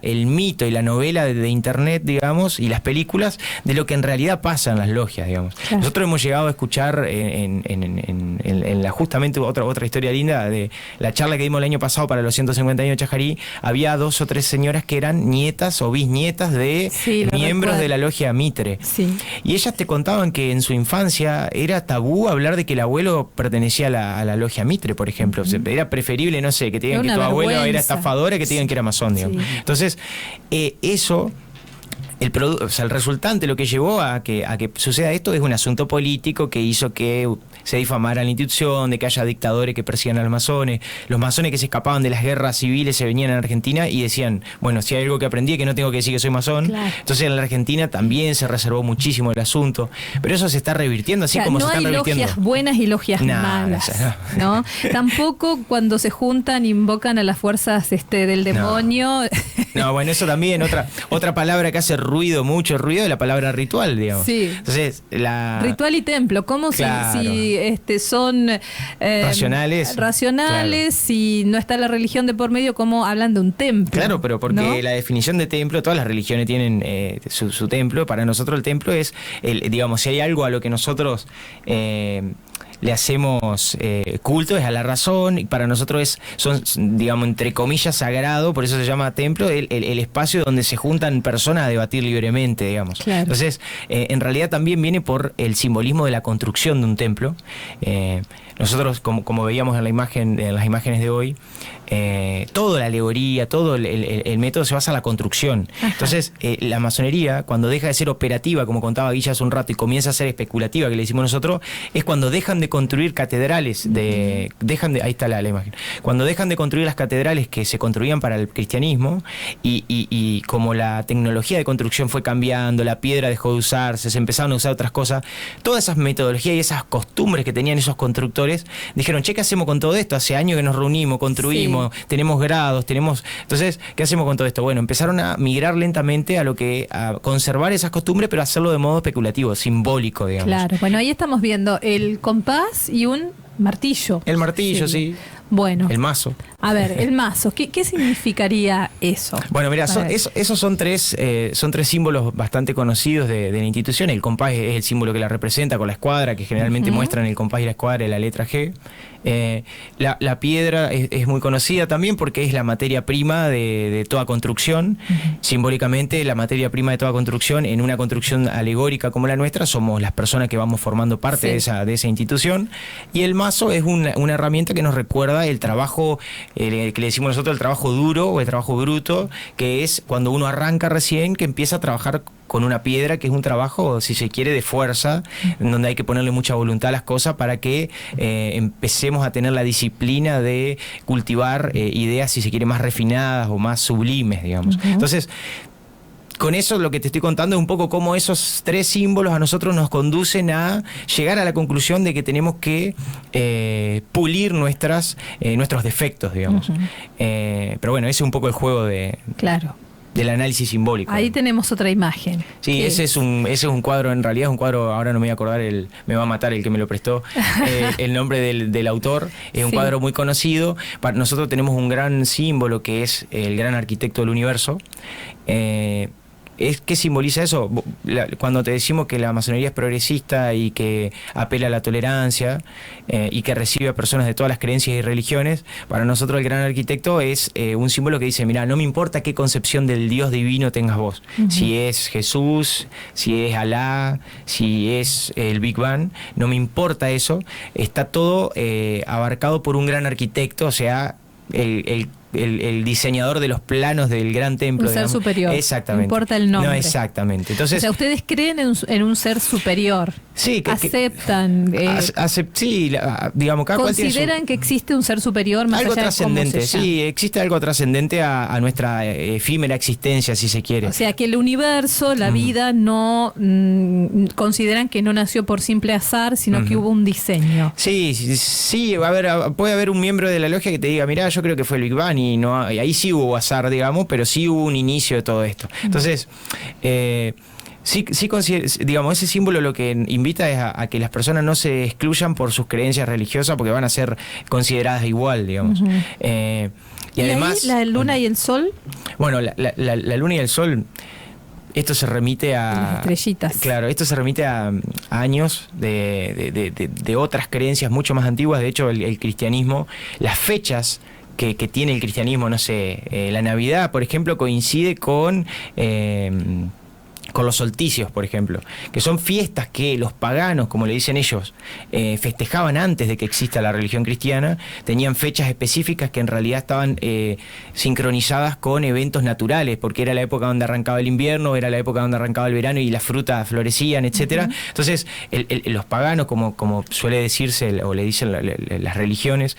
el mito y la novela de internet, digamos, y las películas, de lo que en realidad pasa en las logias, digamos. Claro. Nosotros hemos llegado a escuchar justamente otra historia linda de la charla que dimos el año pasado para los 150 años de Chajarí. Había 2 o 3 señoras que eran nietas o bisnietas de miembros de la logia Mitre. Sí. Y ellas te contaban que en su infancia era tabú hablar de que el abuelo pertenecía a la logia Mitre, por ejemplo. O sea, era preferible, no sé, que te digan que tu abuelo era estafador, que te digan que era masón, digamos. Entonces, eso... El resultante, lo que llevó a que suceda esto, es un asunto político que hizo que se difamara la institución, de que haya dictadores que persigan a los masones que se escapaban de las guerras civiles, se venían a Argentina y decían, bueno, si hay algo que aprendí es que no tengo que decir que soy masón. Claro. Entonces en la Argentina también se reservó muchísimo el asunto, pero eso se está revirtiendo así, como se están revirtiendo. No hay logias buenas y logias malas, ¿no? Tampoco cuando se juntan invocan a las fuerzas del demonio. No, bueno, eso también, otra palabra que hace mucho ruido de la palabra ritual, digamos. Sí. Entonces, ritual y templo, ¿cómo si son racionales, claro. Si no está la religión de por medio, ¿cómo hablan de un templo? Claro, pero porque la definición de templo, todas las religiones tienen su templo. Para nosotros el templo es, digamos, si hay algo a lo que nosotros le hacemos culto, es a la razón, y para nosotros son, digamos, entre comillas, sagrado, por eso se llama templo, el espacio donde se juntan personas a debatir libremente, digamos. Claro. Entonces, en realidad también viene por el simbolismo de la construcción de un templo. Nosotros, como veíamos en las imágenes de hoy, toda la alegoría, todo el método se basa en la construcción. Ajá. Entonces, la masonería, cuando deja de ser operativa, como contaba Guilla hace un rato, y comienza a ser especulativa, que le decimos nosotros, es cuando dejan de construir catedrales, ahí está la imagen, cuando dejan de construir las catedrales que se construían para el cristianismo, y como la tecnología de construcción fue cambiando, la piedra dejó de usarse, se empezaron a usar otras cosas, todas esas metodologías y esas costumbres que tenían esos constructores, dijeron, che, ¿qué hacemos con todo esto? Hace años que nos reunimos, construimos, tenemos grados, entonces, ¿qué hacemos con todo esto? Bueno, empezaron a migrar lentamente a conservar esas costumbres, pero hacerlo de modo especulativo, simbólico, digamos. Claro, bueno, ahí estamos viendo el compás y un martillo. El martillo, sí. Bueno. El mazo. A ver, el mazo, ¿qué significaría eso? Bueno, mira, esos son tres símbolos bastante conocidos de la institución. El compás es el símbolo que la representa, con la escuadra, que generalmente muestran el compás y la escuadra y la letra G. La piedra es muy conocida también porque es la materia prima de toda construcción. Simbólicamente, la materia prima de toda construcción, en una construcción alegórica como la nuestra, somos las personas que vamos formando parte de esa institución. Y el mazo es una herramienta que nos recuerda el trabajo, que le decimos nosotros el trabajo duro o el trabajo bruto, que es cuando uno arranca recién, que empieza a trabajar con una piedra, que es un trabajo, si se quiere, de fuerza, en donde hay que ponerle mucha voluntad a las cosas para que empecemos a tener la disciplina de cultivar ideas, si se quiere, más refinadas o más sublimes, digamos. Entonces, con eso lo que te estoy contando es un poco cómo esos 3 símbolos a nosotros nos conducen a llegar a la conclusión de que tenemos que pulir nuestros defectos, digamos. Pero bueno, ese es un poco el juego del análisis simbólico. Ahí tenemos otra imagen. Sí, ese es un cuadro, en realidad es un cuadro, ahora no me voy a acordar, me va a matar el que me lo prestó, el nombre del autor, es un cuadro muy conocido. Nosotros tenemos un gran símbolo que es el gran arquitecto del universo. ¿Qué simboliza eso? Cuando te decimos que la masonería es progresista y que apela a la tolerancia y que recibe a personas de todas las creencias y religiones, para nosotros el gran arquitecto es un símbolo que dice, mira, no me importa qué concepción del Dios divino tengas vos, si es Jesús, si es Alá, si es el Big Bang, no me importa eso, está todo abarcado por un gran arquitecto, o sea, el diseñador de los planos del gran templo. Un ser superior. Exactamente. No importa el nombre. No, exactamente. Entonces, o sea, ustedes creen en un ser superior. Sí. Aceptan. Sí, digamos, cada cual tiene consideran que existe un ser superior más algo allá trascendente. De cómo se llama. Sí, existe algo trascendente a nuestra efímera existencia, si se quiere. O sea, que el universo, la vida, no consideran que no nació por simple azar, sino que hubo un diseño. Sí, puede haber un miembro de la logia que te diga, mirá, yo creo que fue el Big Bang y ahí sí hubo azar, digamos, pero sí hubo un inicio de todo esto. Entonces, sí, digamos, ese símbolo lo que invita es a que las personas no se excluyan por sus creencias religiosas, porque van a ser consideradas igual, digamos. Y además, ahí la luna y el sol. Bueno, la luna y el sol, esto se remite a las estrellitas. Claro, esto se remite a años de otras creencias mucho más antiguas. De hecho, el cristianismo, las fechas que tiene el cristianismo, no sé, la Navidad, por ejemplo, coincide con los solsticios, por ejemplo, que son fiestas que los paganos, como le dicen ellos, festejaban antes de que exista la religión cristiana. Tenían fechas específicas que en realidad estaban sincronizadas con eventos naturales, porque era la época donde arrancaba el invierno, era la época donde arrancaba el verano y las frutas florecían, etcétera. Entonces, los paganos, como suele decirse, o le dicen las religiones,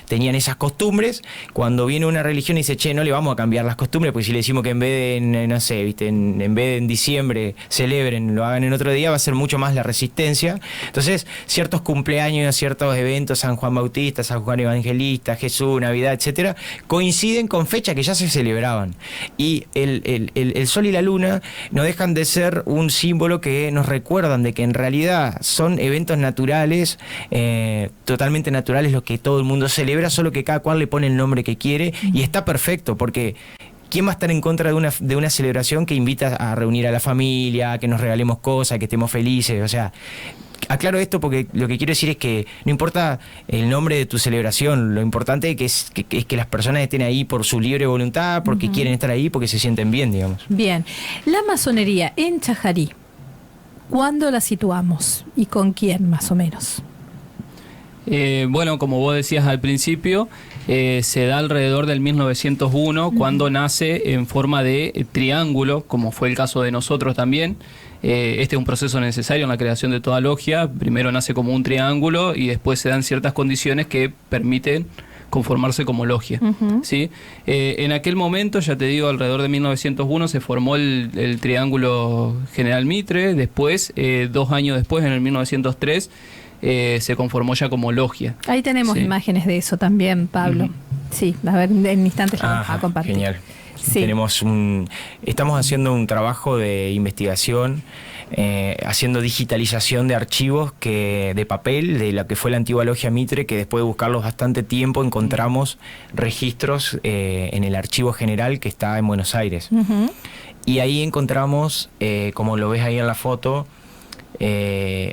tenían esas costumbres. Cuando viene una religión y dice, che, no le vamos a cambiar las costumbres, porque si le decimos que en vez de, no sé, ¿viste? En vez de en diciembre celebren, lo hagan en otro día, va a ser mucho más la resistencia. Entonces, ciertos cumpleaños, ciertos eventos, San Juan Bautista, San Juan Evangelista, Jesús, Navidad, etcétera, coinciden con fechas que ya se celebraban. Y el sol y la luna no dejan de ser un símbolo que nos recuerdan de que en realidad son eventos naturales, totalmente naturales, lo que todo el mundo celebra, solo que cada cual le pone el nombre que quiere, y está perfecto, porque ¿quién va a estar en contra de una celebración que invita a reunir a la familia, a que nos regalemos cosas, que estemos felices? O sea, aclaro esto porque lo que quiero decir es que no importa el nombre de tu celebración, lo importante es que las personas estén ahí por su libre voluntad, porque quieren estar ahí, porque se sienten bien, digamos. Bien. La masonería en Chajarí, ¿cuándo la situamos? ¿Y con quién, más o menos? Bueno, como vos decías al principio, se da alrededor del 1901, cuando nace en forma de triángulo, como fue el caso de nosotros también. Este es un proceso necesario en la creación de toda logia. Primero nace como un triángulo y después se dan ciertas condiciones que permiten conformarse como logia. ¿Sí? En aquel momento, ya te digo, alrededor de 1901 se formó el Triángulo General Mitre. Después, 2 años después, en el 1903, se conformó ya como logia. Ahí tenemos imágenes de eso también, Pablo. Sí, a ver, en instantes lo vamos a compartir. Genial. Sí. Estamos haciendo un trabajo de investigación, haciendo digitalización de archivos de papel, de lo que fue la antigua logia Mitre, que después de buscarlos bastante tiempo encontramos registros en el archivo general que está en Buenos Aires. Y ahí encontramos, como lo ves ahí en la foto,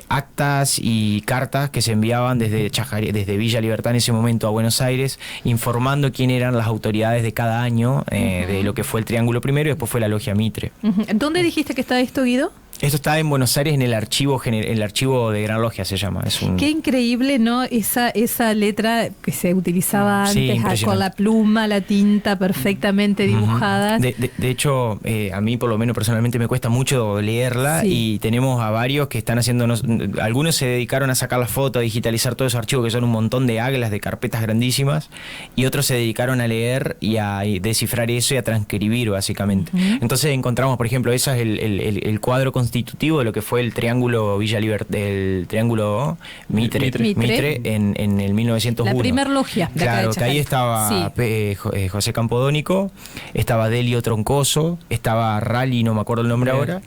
actas y cartas que se enviaban desde Villa Libertad en ese momento a Buenos Aires, informando quién eran las autoridades de cada año de lo que fue el Triángulo primero y después fue la Logia Mitre. ¿Dónde dijiste que está esto, Guido? Esto está en Buenos Aires, en el archivo de Gran Logia se llama. Qué increíble, ¿no? Esa letra que se utilizaba antes, con la pluma, la tinta perfectamente dibujada. De hecho, a mí por lo menos personalmente me cuesta mucho leerla, y tenemos a varios que están haciéndonos, algunos se dedicaron a sacar la foto, a digitalizar todos esos archivos que son un montón de aglas, de carpetas grandísimas, y otros se dedicaron a leer y a descifrar eso y a transcribir básicamente. Entonces encontramos, por ejemplo, ese es el cuadro constitutivo de lo que fue el Triángulo Villa Libertad, el Triángulo Mitre en el 1901. La primer logia. Claro, que ahí estaba José Campodónico, estaba Delio Troncoso, estaba Rally, no me acuerdo el nombre ahora.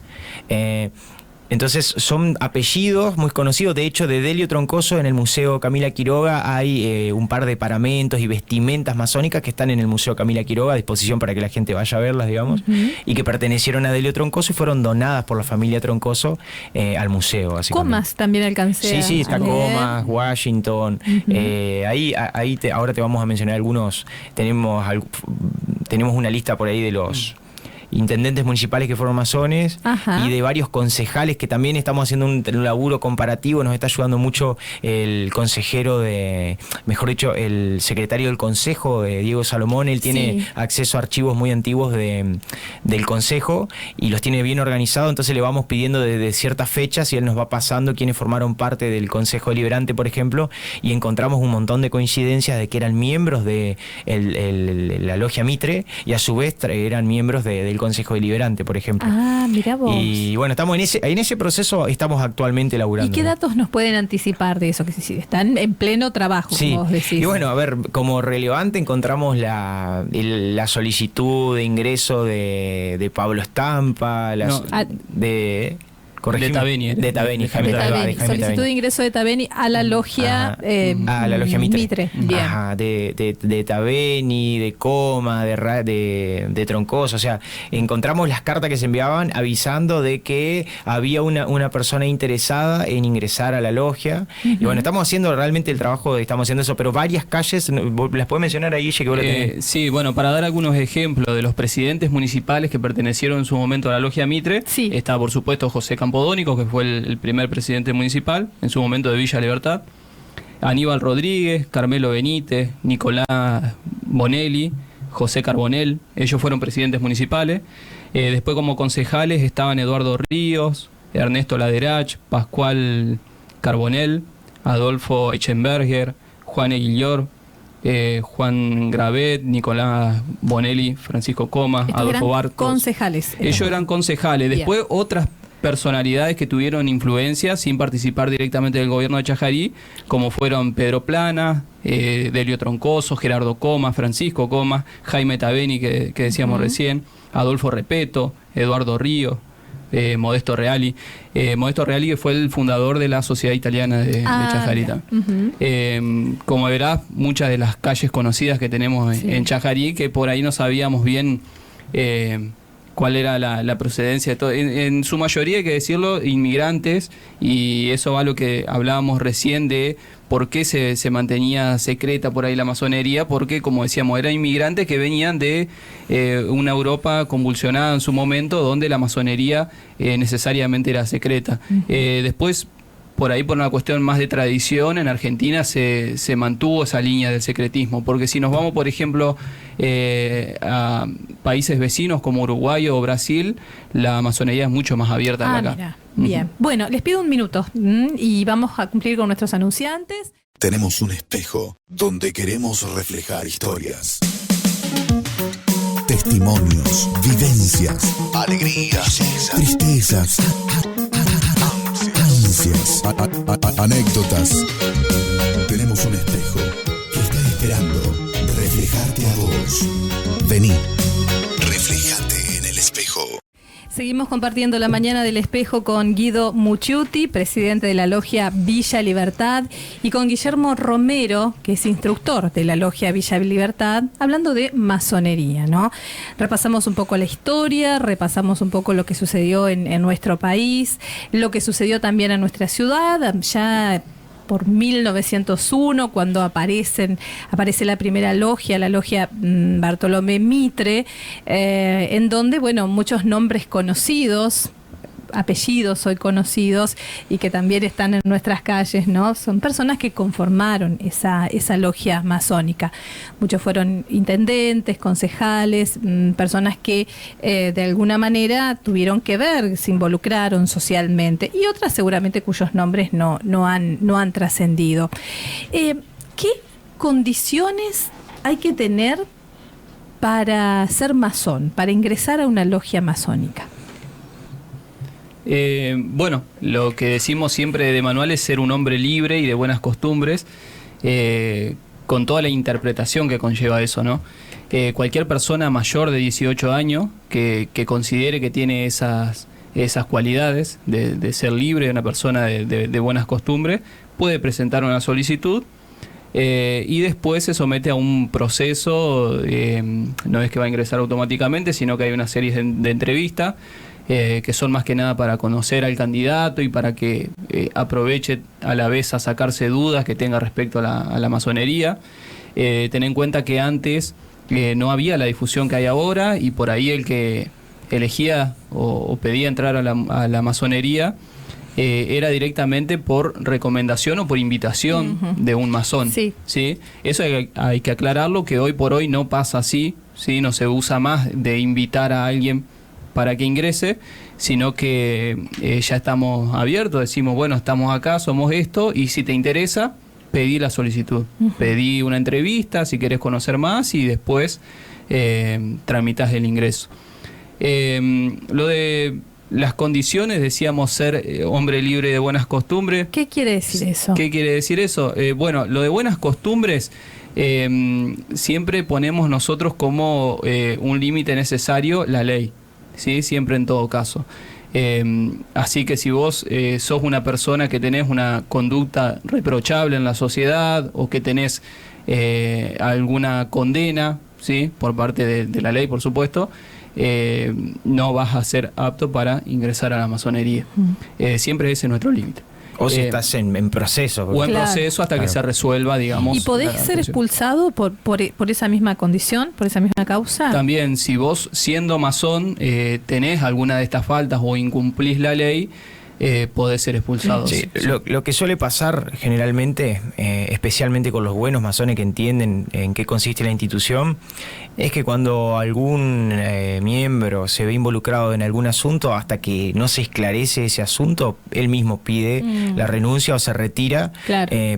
Entonces son apellidos muy conocidos. De hecho, de Delio Troncoso en el Museo Camila Quiroga hay un par de paramentos y vestimentas masónicas que están en el Museo Camila Quiroga a disposición para que la gente vaya a verlas, digamos, y que pertenecieron a Delio Troncoso y fueron donadas por la familia Troncoso al museo. Comas también alcancé. Sí, está Comas, Washington. Ahora te vamos a mencionar algunos. Tenemos una lista por ahí de los intendentes municipales que fueron masones y de varios concejales que también estamos haciendo un laburo comparativo. Nos está ayudando mucho el consejero el secretario del consejo, Diego Salomón. Él tiene acceso a archivos muy antiguos del consejo y los tiene bien organizados, entonces le vamos pidiendo de ciertas fechas y él nos va pasando quienes formaron parte del Consejo Deliberante, por ejemplo, y encontramos un montón de coincidencias de que eran miembros de la Logia Mitre y a su vez eran miembros del Consejo Deliberante, por ejemplo. Mirá vos. Y bueno, estamos en ese proceso, estamos actualmente laburando. ¿Y qué datos nos pueden anticipar de eso? Que están en pleno trabajo, como vos decís. Y bueno, a ver, como relevante encontramos la solicitud de ingreso de Pablo Estampa, De Tabeni. Solicitud de ingreso de Tabeni a la logia a la Logia Mitre. Bien. De Tabeni, de Coma, de Troncoso. O sea, encontramos las cartas que se enviaban avisando de que había una persona interesada en ingresar a la logia. Y bueno, estamos haciendo realmente el trabajo, estamos haciendo eso, pero varias calles, ¿las puedes mencionar ahí, que vos la tenés? Sí, bueno, para dar algunos ejemplos de los presidentes municipales que pertenecieron en su momento a la Logia Mitre, está por supuesto José Campodónico, que fue el primer presidente municipal, en su momento de Villa Libertad, Aníbal Rodríguez, Carmelo Benítez, Nicolás Bonelli, José Carbonell, ellos fueron presidentes municipales. Después como concejales estaban Eduardo Ríos, Ernesto Laderach, Pascual Carbonell, Adolfo Echenberger, Juan Eguillor, Juan Gravet, Nicolás Bonelli, Francisco Coma, Adolfo Barcos. Concejales. Ellos eran concejales. Después otras personalidades que tuvieron influencia sin participar directamente del gobierno de Chajarí, como fueron Pedro Plana, Delio Troncoso, Gerardo Coma, Francisco Coma, Jaime Tabeni, que decíamos recién, Adolfo Repeto, Eduardo Río, Modesto Reali. Modesto Reali, que fue el fundador de la Sociedad Italiana de Chajarita. Como verás, muchas de las calles conocidas que tenemos en Chajarí, que por ahí no sabíamos bien cuál era la procedencia de todo. En su mayoría, hay que decirlo, inmigrantes, y eso va a lo que hablábamos recién de por qué se mantenía secreta por ahí la masonería, porque, como decíamos, eran inmigrantes que venían de una Europa convulsionada en su momento, donde la masonería necesariamente era secreta. Después, por ahí, por una cuestión más de tradición, en Argentina se mantuvo esa línea del secretismo, porque si nos vamos, por ejemplo, a países vecinos como Uruguay o Brasil, la masonería es mucho más abierta que acá. Mira. Bien. Bueno, les pido un minuto y vamos a cumplir con nuestros anunciantes. Tenemos un espejo donde queremos reflejar historias, testimonios, vivencias, alegrías, tristezas, ansias, anécdotas. Tenemos un espejo que está esperando reflejarte a vos. Vení, refléjate en el espejo. Seguimos compartiendo la mañana del espejo con Guido Mucciuti, presidente de la logia Villa Libertad, y con Guillermo Romero, que es instructor de la logia Villa Libertad, hablando de masonería, ¿no? Repasamos un poco la historia, repasamos un poco lo que sucedió en nuestro país, lo que sucedió también en nuestra ciudad, ya por 1901, cuando aparece la primera logia, la logia Bartolomé Mitre, en donde, bueno, muchos nombres conocidos, apellidos hoy conocidos y que también están en nuestras calles, ¿no? Son personas que conformaron esa logia masónica. Muchos fueron intendentes, concejales, personas que de alguna manera tuvieron que ver, se involucraron socialmente, y otras seguramente cuyos nombres no han trascendido. ¿Qué condiciones hay que tener para ser masón, para ingresar a una logia masónica? Bueno, lo que decimos siempre de manual es ser un hombre libre y de buenas costumbres, con toda la interpretación que conlleva eso, ¿no? Cualquier persona mayor de 18 años que considere que tiene esas cualidades de ser libre, una persona de buenas costumbres, puede presentar una solicitud y después se somete a un proceso. No es que va a ingresar automáticamente, sino que hay una serie de entrevistas que son más que nada para conocer al candidato y para que aproveche a la vez a sacarse dudas que tenga respecto a la masonería. Ten en cuenta que antes no había la difusión que hay ahora, y por ahí el que elegía o pedía entrar a la masonería era directamente por recomendación o por invitación de un masón. Sí. ¿Sí? Eso hay que aclararlo, que hoy por hoy no pasa así, ¿sí? No se usa más de invitar a alguien para que ingrese, sino que ya estamos abiertos, decimos, bueno, estamos acá, somos esto, y si te interesa, pedí la solicitud, pedí una entrevista, si querés conocer más, y después tramitas el ingreso. Lo de las condiciones, decíamos ser hombre libre de buenas costumbres. ¿Qué quiere decir eso? ¿Qué quiere decir eso? Bueno, lo de buenas costumbres siempre ponemos nosotros como un límite necesario la ley. ¿Sí? Siempre, en todo caso. Así que si vos sos una persona que tenés una conducta reprochable en la sociedad, o que tenés alguna condena, ¿sí? Por parte de la ley, por supuesto, no vas a ser apto para ingresar a la masonería. Siempre ese es nuestro límite. O si estás en proceso. O en proceso hasta que se resuelva, digamos. ¿Y podés ser expulsado por esa misma condición, por esa misma causa? También, si vos, siendo masón, tenés alguna de estas faltas o incumplís la ley, podés ser expulsado. Sí, lo que suele pasar generalmente, especialmente con los buenos masones que entienden en qué consiste la institución, es que cuando algún miembro se ve involucrado en algún asunto, hasta que no se esclarece ese asunto, él mismo pide la renuncia o se retira,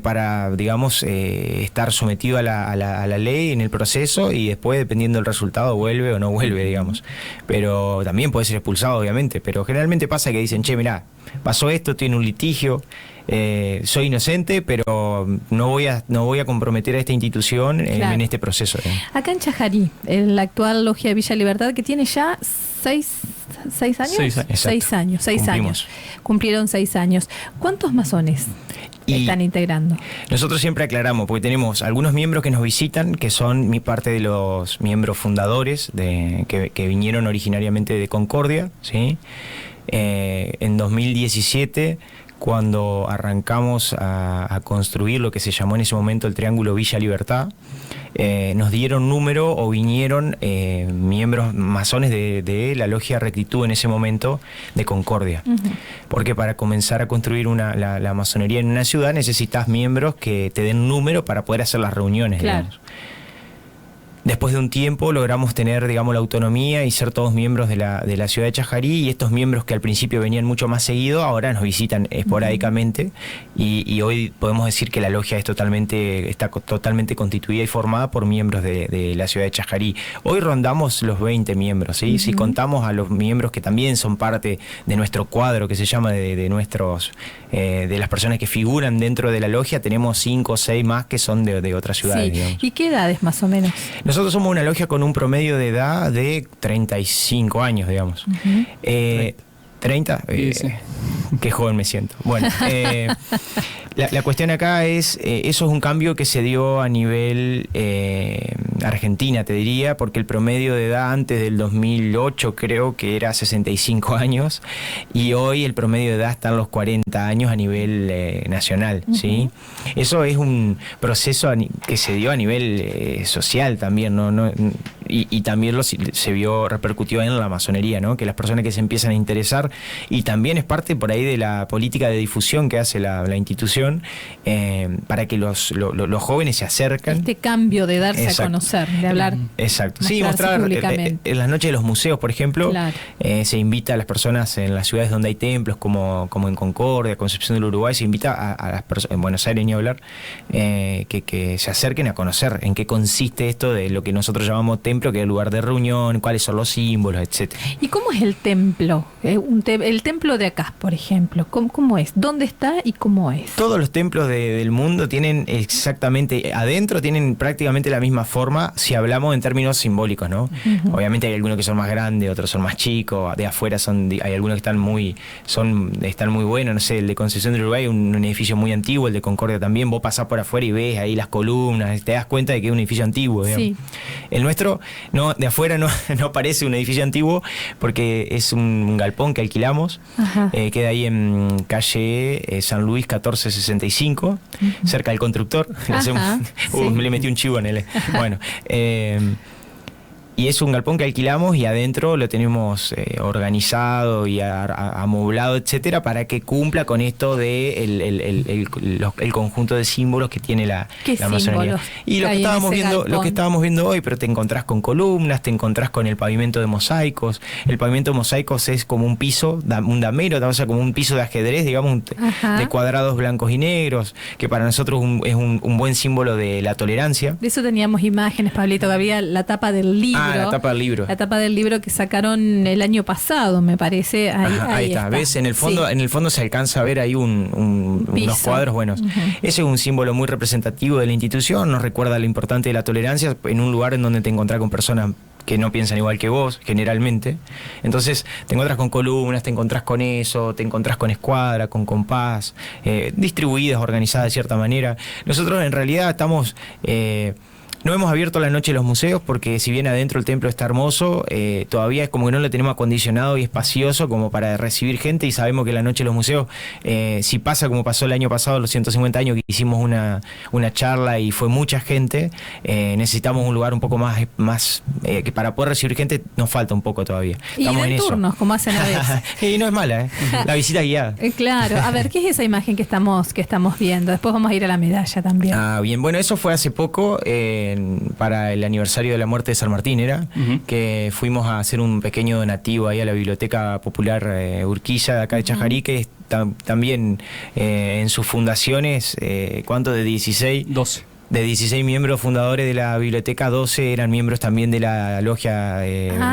para, digamos, estar sometido a la ley en el proceso, y después, dependiendo del resultado, vuelve o no vuelve, digamos. Pero también puede ser expulsado, obviamente, pero generalmente pasa que dicen, che, mirá, pasó esto, tiene un litigio, soy inocente, pero no voy a comprometer a esta institución en este proceso. Acá en Chajarí, en la actual logia Villa Libertad, que tiene ya 6 años. 6 años. Cumplieron 6 años. ¿Cuántos masones están integrando? Nosotros siempre aclaramos, porque tenemos algunos miembros que nos visitan, que son parte de los miembros fundadores que vinieron originariamente de Concordia, ¿sí? En 2017, cuando arrancamos a construir lo que se llamó en ese momento el Triángulo Villa Libertad, nos dieron número o vinieron miembros masones de la logia Rectitud en ese momento de Concordia. Porque para comenzar a construir la masonería en una ciudad necesitas miembros que te den número para poder hacer las reuniones, digamos. Después de un tiempo logramos tener, digamos, la autonomía y ser todos miembros de la ciudad de Chajarí, y estos miembros que al principio venían mucho más seguido, ahora nos visitan esporádicamente, y hoy podemos decir que la logia está totalmente constituida y formada por miembros de la ciudad de Chajarí. Hoy rondamos los 20 miembros, ¿sí? Si contamos a los miembros que también son parte de nuestro cuadro, que se llama de las personas que figuran dentro de la logia, tenemos 5 o 6 más que son de otras ciudades. ¿Y qué edades más o menos? Nosotros somos una logia con un promedio de edad de 35 años, digamos. 30, sí. Qué joven me siento. Bueno, la cuestión acá es, eso es un cambio que se dio a nivel Argentina, te diría, porque el promedio de edad antes del 2008 creo que era 65 años y hoy el promedio de edad está en los 40 años a nivel nacional, ¿sí? Eso es un proceso que se dio a nivel social también, ¿no? Y también se vio, repercutió en la masonería, ¿no? Que las personas que se empiezan a interesar, y también es parte por ahí de la política de difusión que hace la institución, para que los jóvenes se acercan. Este cambio de darse a conocer, de hablar. Exacto. Sí, mostrar en las noches de los museos, por ejemplo, claro. Se invita a las personas en las ciudades donde hay templos, como en Concordia, Concepción del Uruguay, se invita a las personas, en Buenos Aires ni hablar, que se acerquen a conocer en qué consiste esto de lo que nosotros llamamos templo, que es el lugar de reunión, cuáles son los símbolos, etcétera. ¿Y cómo es el templo? El templo de acá, por ejemplo, ¿cómo es? ¿Dónde está y cómo es? Todos los templos del mundo tienen exactamente, adentro tienen prácticamente la misma forma si hablamos en términos simbólicos, ¿no? Obviamente hay algunos que son más grandes, otros son más chicos, de afuera hay algunos que están muy buenos, no sé, el de Concepción del Uruguay, un edificio muy antiguo, el de Concordia también, vos pasás por afuera y ves ahí las columnas, te das cuenta de que es un edificio antiguo, digamos. Sí. El nuestro, no, de afuera no parece un edificio antiguo porque es un galpón que alquilamos, queda ahí en calle San Luis 1465, cerca del Constructor. Le metí un chivo en él. Bueno, y es un galpón que alquilamos y adentro lo tenemos organizado y amoblado, etcétera, para que cumpla con esto de el conjunto de símbolos que tiene la masonería. Y lo que estábamos viendo hoy, pero te encontrás con columnas, te encontrás con el pavimento de mosaicos. El pavimento de mosaicos es como un piso, un damero, o sea, como un piso de ajedrez, digamos, de cuadrados blancos y negros, que para nosotros es un buen símbolo de la tolerancia. De eso teníamos imágenes, Pablito, que había la tapa del libro. La tapa del libro. La tapa del libro que sacaron el año pasado, me parece. Ahí está. ¿Ves? En el fondo se alcanza a ver ahí unos cuadros buenos. Ese es un símbolo muy representativo de la institución, nos recuerda lo importante de la tolerancia en un lugar en donde te encontrás con personas que no piensan igual que vos, generalmente. Entonces te encontrás con columnas, te encontrás con eso, te encontrás con escuadra, con compás, distribuidas, organizadas de cierta manera. Nosotros en realidad estamos... no hemos abierto la noche de los museos porque si bien adentro el templo está hermoso, todavía es como que no lo tenemos acondicionado y espacioso como para recibir gente, y sabemos que la noche de los museos, si pasa como pasó el año pasado, los 150 años que hicimos una charla y fue mucha gente, necesitamos un lugar un poco más que para poder recibir gente nos falta un poco todavía. Y estamos en turnos, eso. como hacen a veces. Y no es mala, la visita guiada. Claro, a ver, ¿qué es esa imagen que estamos viendo? Después vamos a ir a la medalla también. Bien, bueno, eso fue hace poco, para el aniversario de la muerte de San Martín que fuimos a hacer un pequeño donativo ahí a la Biblioteca Popular Urquiza de acá de Chajarí, que también en sus fundaciones, ¿cuánto? De 16. 12. De 16 miembros fundadores de la biblioteca, 12 eran miembros también de la logia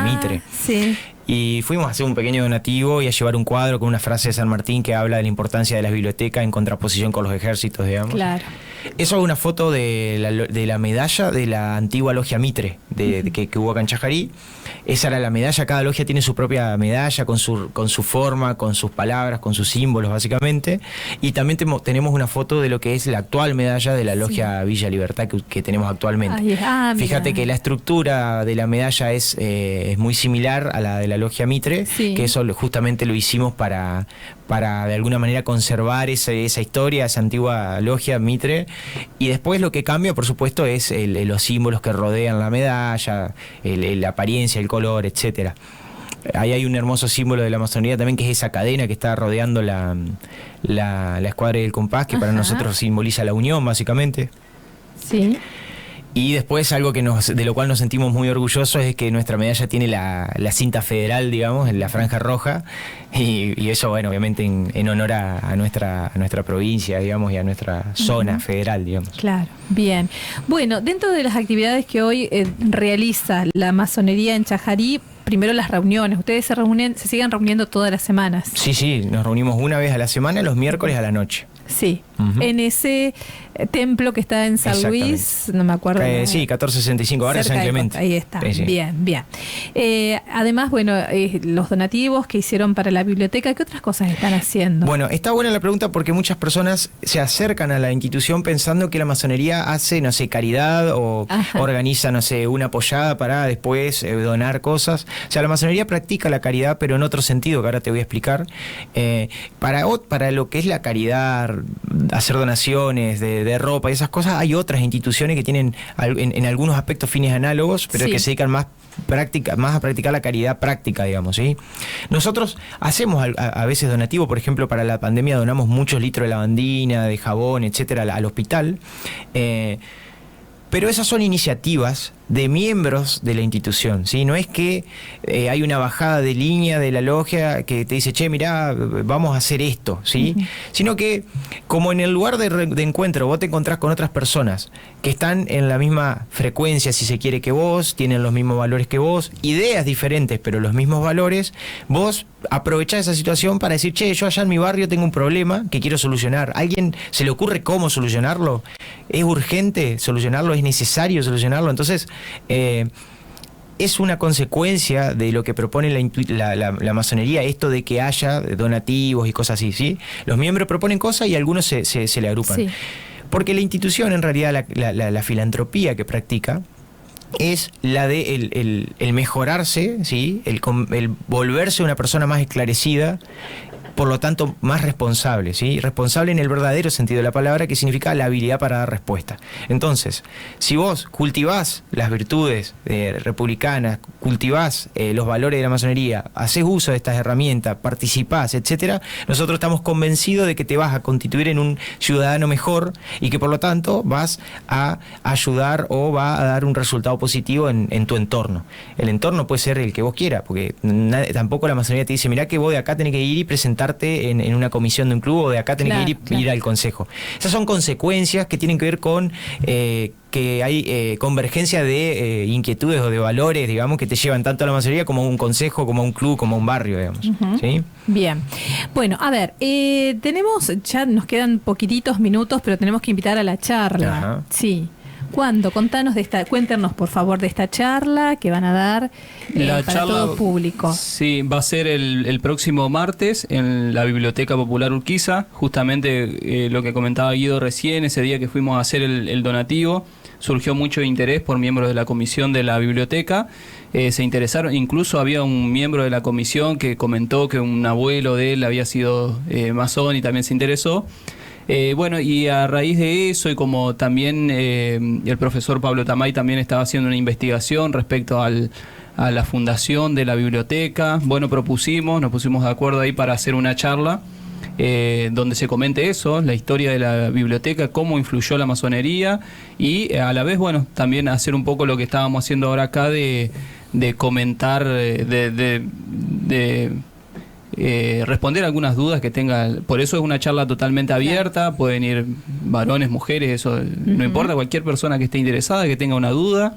Mitre. Sí. Y fuimos a hacer un pequeño donativo y a llevar un cuadro con una frase de San Martín que habla de la importancia de las bibliotecas en contraposición con los ejércitos, digamos. Claro. Eso es una foto de la medalla de la antigua logia Mitre que hubo acá en Chajarí. Esa era la medalla, cada logia tiene su propia medalla con su forma, con sus palabras, con sus símbolos básicamente. Y también tenemos una foto de lo que es la actual medalla de la logia Villa Libertad que tenemos actualmente. Fíjate que la estructura de la medalla es muy similar a la de la logia Mitre, que eso justamente lo hicimos para de alguna manera conservar esa historia, esa antigua logia Mitre. Y después lo que cambia, por supuesto, es los símbolos que rodean la medalla, la apariencia, el color, etcétera. Ahí hay un hermoso símbolo de la masonería también, que es esa cadena que está rodeando la escuadra del compás, que para nosotros simboliza la unión, básicamente. Sí. Y después algo de lo cual nos sentimos muy orgullosos es que nuestra medalla tiene la cinta federal, digamos, en la franja roja, y eso, bueno, obviamente en honor a nuestra provincia, digamos, y a nuestra zona federal, digamos. Claro, bien. Bueno, dentro de las actividades que hoy realiza la masonería en Chajarí, primero las reuniones. Ustedes se siguen reuniendo todas las semanas. Sí, nos reunimos una vez a la semana, los miércoles a la noche. Sí. en ese templo que está en San Luis, no me acuerdo. Sí, 1465, ahora San Clemente. Ahí está, sí. Bien. Además, bueno, los donativos que hicieron para la biblioteca, ¿qué otras cosas están haciendo? Bueno, está buena la pregunta porque muchas personas se acercan a la institución pensando que la masonería hace, no sé, caridad o organiza, no sé, una pollada para después donar cosas. O sea, la masonería practica la caridad, pero en otro sentido, que ahora te voy a explicar. Para lo que es la caridad, hacer donaciones de ropa y esas cosas, hay otras instituciones que tienen en algunos aspectos fines análogos, pero que se dedican más a practicar la caridad práctica, digamos, ¿sí? Nosotros hacemos a veces donativo, por ejemplo, para la pandemia donamos muchos litros de lavandina, de jabón, etcétera, al hospital. Pero esas son iniciativas de miembros de la institución, ¿sí? No es que hay una bajada de línea de la logia que te dice, che, mirá, vamos a hacer esto, ¿sí? Sino que, como en el lugar de encuentro vos te encontrás con otras personas que están en la misma frecuencia, si se quiere, que vos, tienen los mismos valores que vos, ideas diferentes, pero los mismos valores, vos aprovechás esa situación para decir, che, yo allá en mi barrio tengo un problema que quiero solucionar. ¿A alguien se le ocurre cómo solucionarlo? ¿Es urgente solucionarlo? ¿Es necesario solucionarlo? Entonces, es una consecuencia de lo que propone la masonería, esto de que haya donativos y cosas así, ¿sí? Los miembros proponen cosas y algunos se le agrupan. Sí. Porque la institución, en realidad, la filantropía que practica es la de el mejorarse, ¿sí? El volverse una persona más esclarecida, por lo tanto más responsable, ¿sí? Responsable en el verdadero sentido de la palabra, que significa la habilidad para dar respuesta. Entonces, si vos cultivás las virtudes republicanas, cultivás los valores de la masonería, hacés uso de estas herramientas, participás, etcétera, nosotros estamos convencidos de que te vas a constituir en un ciudadano mejor y que por lo tanto vas a ayudar o va a dar un resultado positivo en tu entorno. El entorno puede ser el que vos quieras, porque tampoco la masonería te dice, mirá que vos de acá tenés que ir y presentarte en una comisión de un club, o de acá tenés que ir al consejo. Esas son consecuencias que tienen que ver con que hay convergencia de inquietudes o de valores, digamos, que te llevan tanto a la masonería como a un consejo, como a un club, como a un barrio, digamos. ¿Sí? Bien. Bueno, a ver, ya nos quedan poquititos minutos, pero tenemos que invitar a la charla. Sí. ¿Cuándo? Cuéntenos por favor de esta charla que van a dar para todo público. Sí, va a ser el próximo martes en la Biblioteca Popular Urquiza, justamente lo que comentaba Guido recién, ese día que fuimos a hacer el donativo, surgió mucho interés por miembros de la comisión de la biblioteca, se interesaron, incluso había un miembro de la comisión que comentó que un abuelo de él había sido masón y también se interesó. Bueno, y a raíz de eso, y como también el profesor Pablo Tamay también estaba haciendo una investigación respecto a la fundación de la biblioteca, bueno, nos pusimos de acuerdo ahí para hacer una charla donde se comente eso, la historia de la biblioteca, cómo influyó la masonería, y a la vez, bueno, también hacer un poco lo que estábamos haciendo ahora acá de comentar, responder algunas dudas que tenga. Por eso es una charla totalmente abierta, pueden ir varones, mujeres, eso no importa, cualquier persona que esté interesada, que tenga una duda,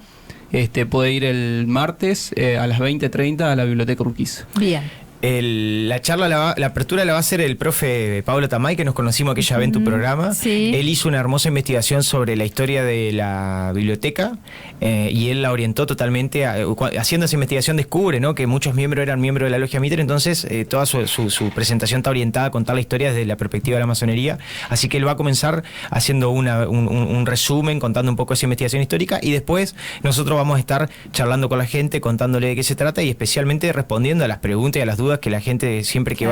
puede ir el martes a las 20:30 a la Biblioteca Urquiza. Bien. La charla, la apertura la va a hacer el profe Pablo Tamay, que nos conocimos aquella vez en tu programa. Sí. Él hizo una hermosa investigación sobre la historia de la biblioteca y él la orientó totalmente. Haciendo esa investigación descubre, ¿no?, que muchos miembros eran miembros de la Logia Mitre, entonces toda su presentación está orientada a contar la historia desde la perspectiva de la masonería. Así que él va a comenzar haciendo un resumen, contando un poco esa investigación histórica, y después nosotros vamos a estar charlando con la gente, contándole de qué se trata y especialmente respondiendo a las preguntas y a las dudas que la gente siempre que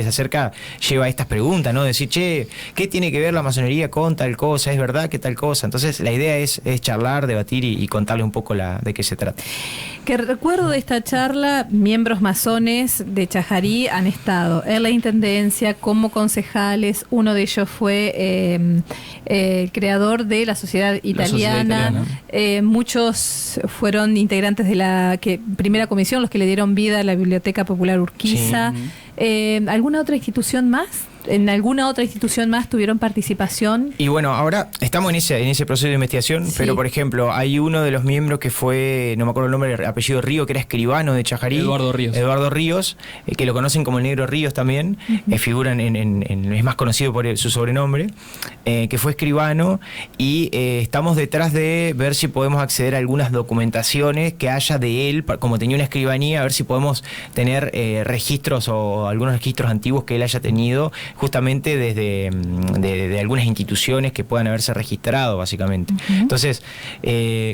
se acerca lleva estas preguntas, ¿no? Decir, che, ¿qué tiene que ver la masonería con tal cosa? ¿Es verdad que tal cosa? Entonces la idea es charlar, debatir y contarle un poco de qué se trata. Que recuerdo de esta charla, miembros masones de Chajarí han estado en la intendencia como concejales. Uno de ellos fue el creador de la Sociedad Italiana. Muchos fueron integrantes de la primera comisión, los que le dieron vida a la Biblioteca Popular Urquiza. Sí. ¿Alguna otra institución más? ¿En alguna otra institución más tuvieron participación? Y bueno, ahora estamos en ese proceso de investigación, Sí. pero por ejemplo, hay uno de los miembros que fue, no me acuerdo el nombre, apellido Río, que era escribano de Chajarí. Eduardo Ríos, que lo conocen como el Negro Ríos también, figura es más conocido por su sobrenombre, que fue escribano, y estamos detrás de ver si podemos acceder a algunas documentaciones que haya de él, como tenía una escribanía, a ver si podemos tener registros o algunos registros antiguos que él haya tenido, justamente desde de algunas instituciones que puedan haberse registrado, básicamente. Entonces,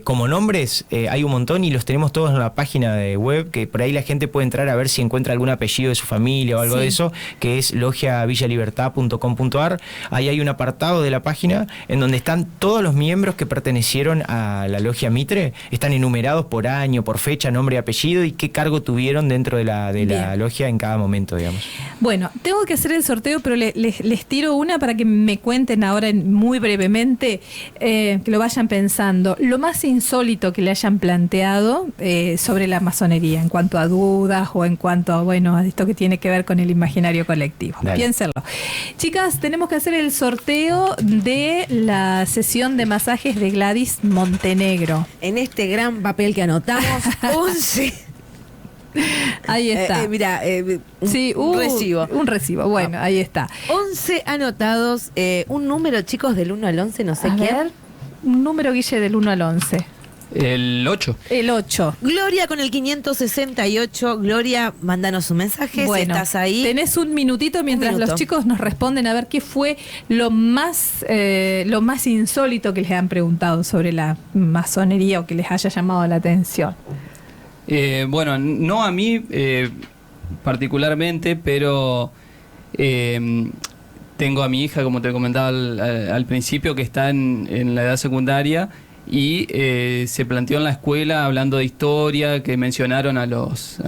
como nombres, hay un montón y los tenemos todos en la página de web, que por ahí la gente puede entrar a ver si encuentra algún apellido de su familia o algo de eso, que es logiavillalibertad.com.ar. Ahí hay un apartado de la página en donde están todos los miembros que pertenecieron a la logia Mitre, están enumerados por año, por fecha, nombre y apellido, y qué cargo tuvieron dentro de la logia en cada momento, digamos. Bueno, tengo que hacer el sorteo, pero les tiro una para que me cuenten ahora muy brevemente, que lo vayan pensando. Lo más insólito que le hayan planteado sobre la masonería, en cuanto a dudas o en cuanto a, bueno, a esto que tiene que ver con el imaginario colectivo. Dale. Piénsenlo. Chicas, tenemos que hacer el sorteo de la sesión de masajes de Gladys Montenegro. En este gran papel que anotamos, 11. Ahí está. Mira, Sí, un recibo. Un recibo, bueno, ahí está. 11 anotados, un número, chicos, del 1 al 11, no sé A qué. ver, un número, Guille, del 1 al 11. El 8. El 8. Gloria con el 568. Gloria, mándanos un mensaje si estás ahí. Tenés un minutito mientras los chicos nos responden a ver qué fue lo más insólito que les han preguntado sobre la masonería o que les haya llamado la atención. Bueno, no a mí particularmente, pero tengo a mi hija, como te comentaba al principio, que está en la edad secundaria y se planteó en la escuela hablando de historia, que mencionaron a los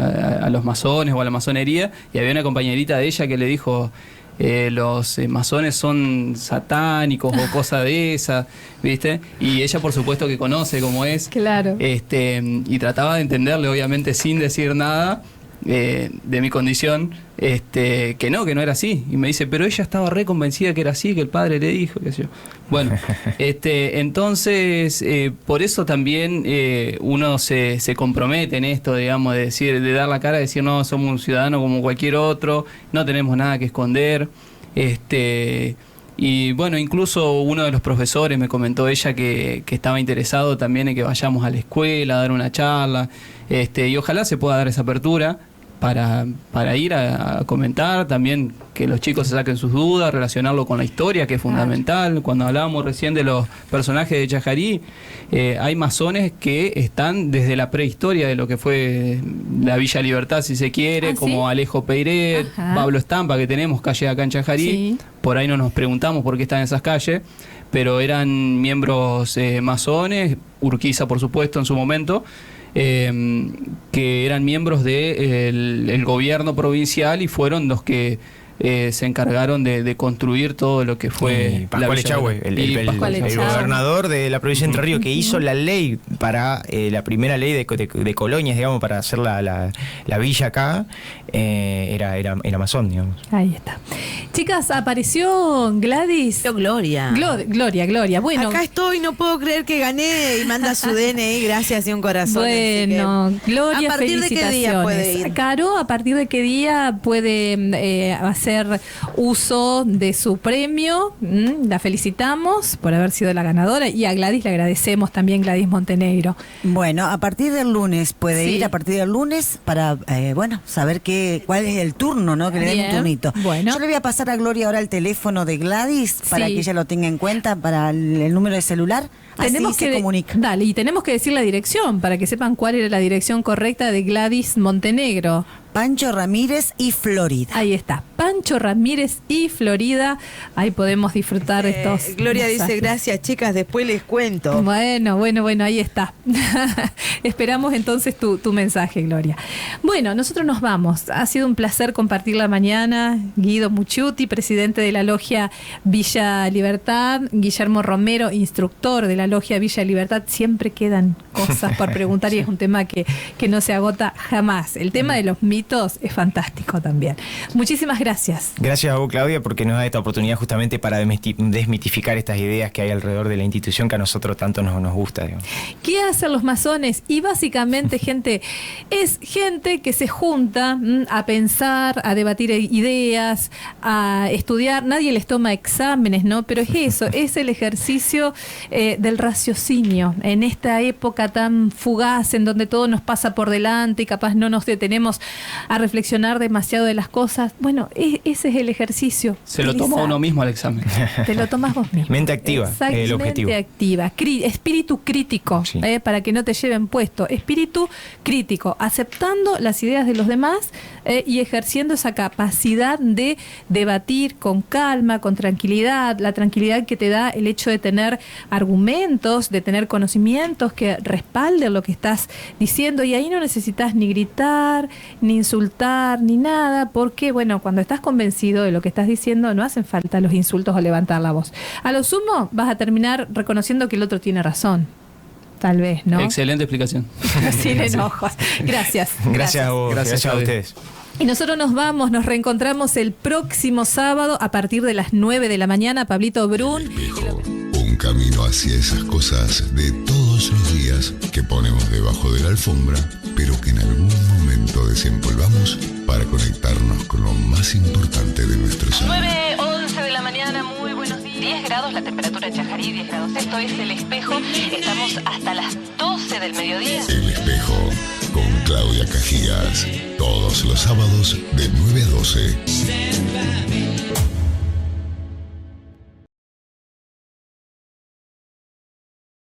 masones o a la masonería, y había una compañerita de ella que le dijo... los masones son satánicos o cosas de esas, ¿viste? Y ella por supuesto que conoce cómo es. Claro. Y trataba de entenderle, obviamente sin decir nada de mi condición, que no era así. Y me dice, pero ella estaba re convencida que era así, que el padre le dijo, qué sé yo. Bueno, entonces, por eso también uno se compromete en esto, digamos, de decir, de dar la cara, de decir, no, somos un ciudadano como cualquier otro, no tenemos nada que esconder. Y bueno, incluso uno de los profesores me comentó ella que estaba interesado también en que vayamos a la escuela a dar una charla, y ojalá se pueda dar esa apertura para ir a comentar también, que los chicos se saquen sus dudas, relacionarlo con la historia, que es fundamental. Cuando hablábamos recién de los personajes de Chajarí, hay masones que están desde la prehistoria de lo que fue la Villa Libertad, si se quiere, como ¿sí? Alejo Peiret, Pablo Estampa, que tenemos calle acá en Chajarí. Sí. Por ahí no nos preguntamos por qué están en esas calles, pero eran miembros masones, Urquiza por supuesto en su momento, que eran miembros del gobierno provincial y fueron los que se encargaron de construir todo lo que fue Pascual Echagüe, el gobernador de la provincia de Entre Ríos, que hizo la ley para la primera ley de colonias, digamos, para hacer la villa acá, era masón, digamos. Ahí está. Chicas, apareció Gladys. Gloria. Gloria. Bueno, acá estoy, no puedo creer que gané, y manda su DNI, gracias, y un corazón. Bueno, Gloria, ¿a partir de qué día puede ir? Caro, ¿a partir de qué día puede hacer uso de su premio? La felicitamos por haber sido la ganadora, y a Gladys le agradecemos también, Gladys Montenegro. Bueno, a partir del lunes puede ir, a partir del lunes, para saber cuál es el turno, ¿no? Que le den un turnito. Bueno. Yo le voy a pasar a Gloria ahora el teléfono de Gladys para que ella lo tenga en cuenta para el número de celular. Tenemos así que se comunica. Dale, y tenemos que decir la dirección para que sepan cuál era la dirección correcta de Gladys Montenegro. Pancho Ramírez y Florida. Ahí está, Pancho Ramírez y Florida. Ahí podemos disfrutar estos Gloria mensajes. dice, gracias chicas, después les cuento. Bueno, ahí está. Esperamos entonces tu mensaje, Gloria. Bueno, nosotros nos vamos. Ha sido un placer compartir la mañana. Guido Mucciuti, presidente de la Logia Villa Libertad. Guillermo Romero, instructor de la Logia Villa Libertad. Siempre quedan cosas por preguntar y es un tema que no se agota jamás. El tema de los mitos es fantástico también. Muchísimas gracias. Gracias. Gracias a vos, Claudia, porque nos da esta oportunidad justamente para desmitificar estas ideas que hay alrededor de la institución que a nosotros tanto nos gusta. Digamos. ¿Qué hacen los masones? Y básicamente, gente, es gente que se junta a pensar, a debatir ideas, a estudiar. Nadie les toma exámenes, ¿no? Pero es eso, es el ejercicio del raciocinio. En esta época tan fugaz, en donde todo nos pasa por delante y capaz no nos detenemos a reflexionar demasiado de las cosas. Bueno, ese es el ejercicio. Se lo toma uno mismo al examen. Te lo tomas vos mismo. Mente activa, el objetivo. Mente activa. Espíritu crítico, sí. Para que no te lleven puesto. Espíritu crítico, aceptando las ideas de los demás y ejerciendo esa capacidad de debatir con calma, con tranquilidad, la tranquilidad que te da el hecho de tener argumentos, de tener conocimientos que respalden lo que estás diciendo, y ahí no necesitas ni gritar, ni insultar, ni nada, porque bueno, cuando estás convencido de lo que estás diciendo no hacen falta los insultos o levantar la voz. A lo sumo vas a terminar reconociendo que el otro tiene razón. Tal vez, ¿no? Excelente explicación. Sin enojos. Gracias. Gracias a vos, gracias a ustedes. Y nosotros nos reencontramos el próximo sábado a partir de las 9 de la mañana. Pablito Brun. Espejo, un camino hacia esas cosas de todos los días que ponemos debajo de la alfombra, pero que en algún momento desempolvamos para conectarnos con lo más importante de nuestro ser. 9:11 de la mañana, muy buenos días. 10 grados la temperatura en Chajarí, 10 grados. Esto es El Espejo. Estamos hasta las 12 del mediodía. El Espejo, con Claudia Cajías, todos los sábados de 9 a 12.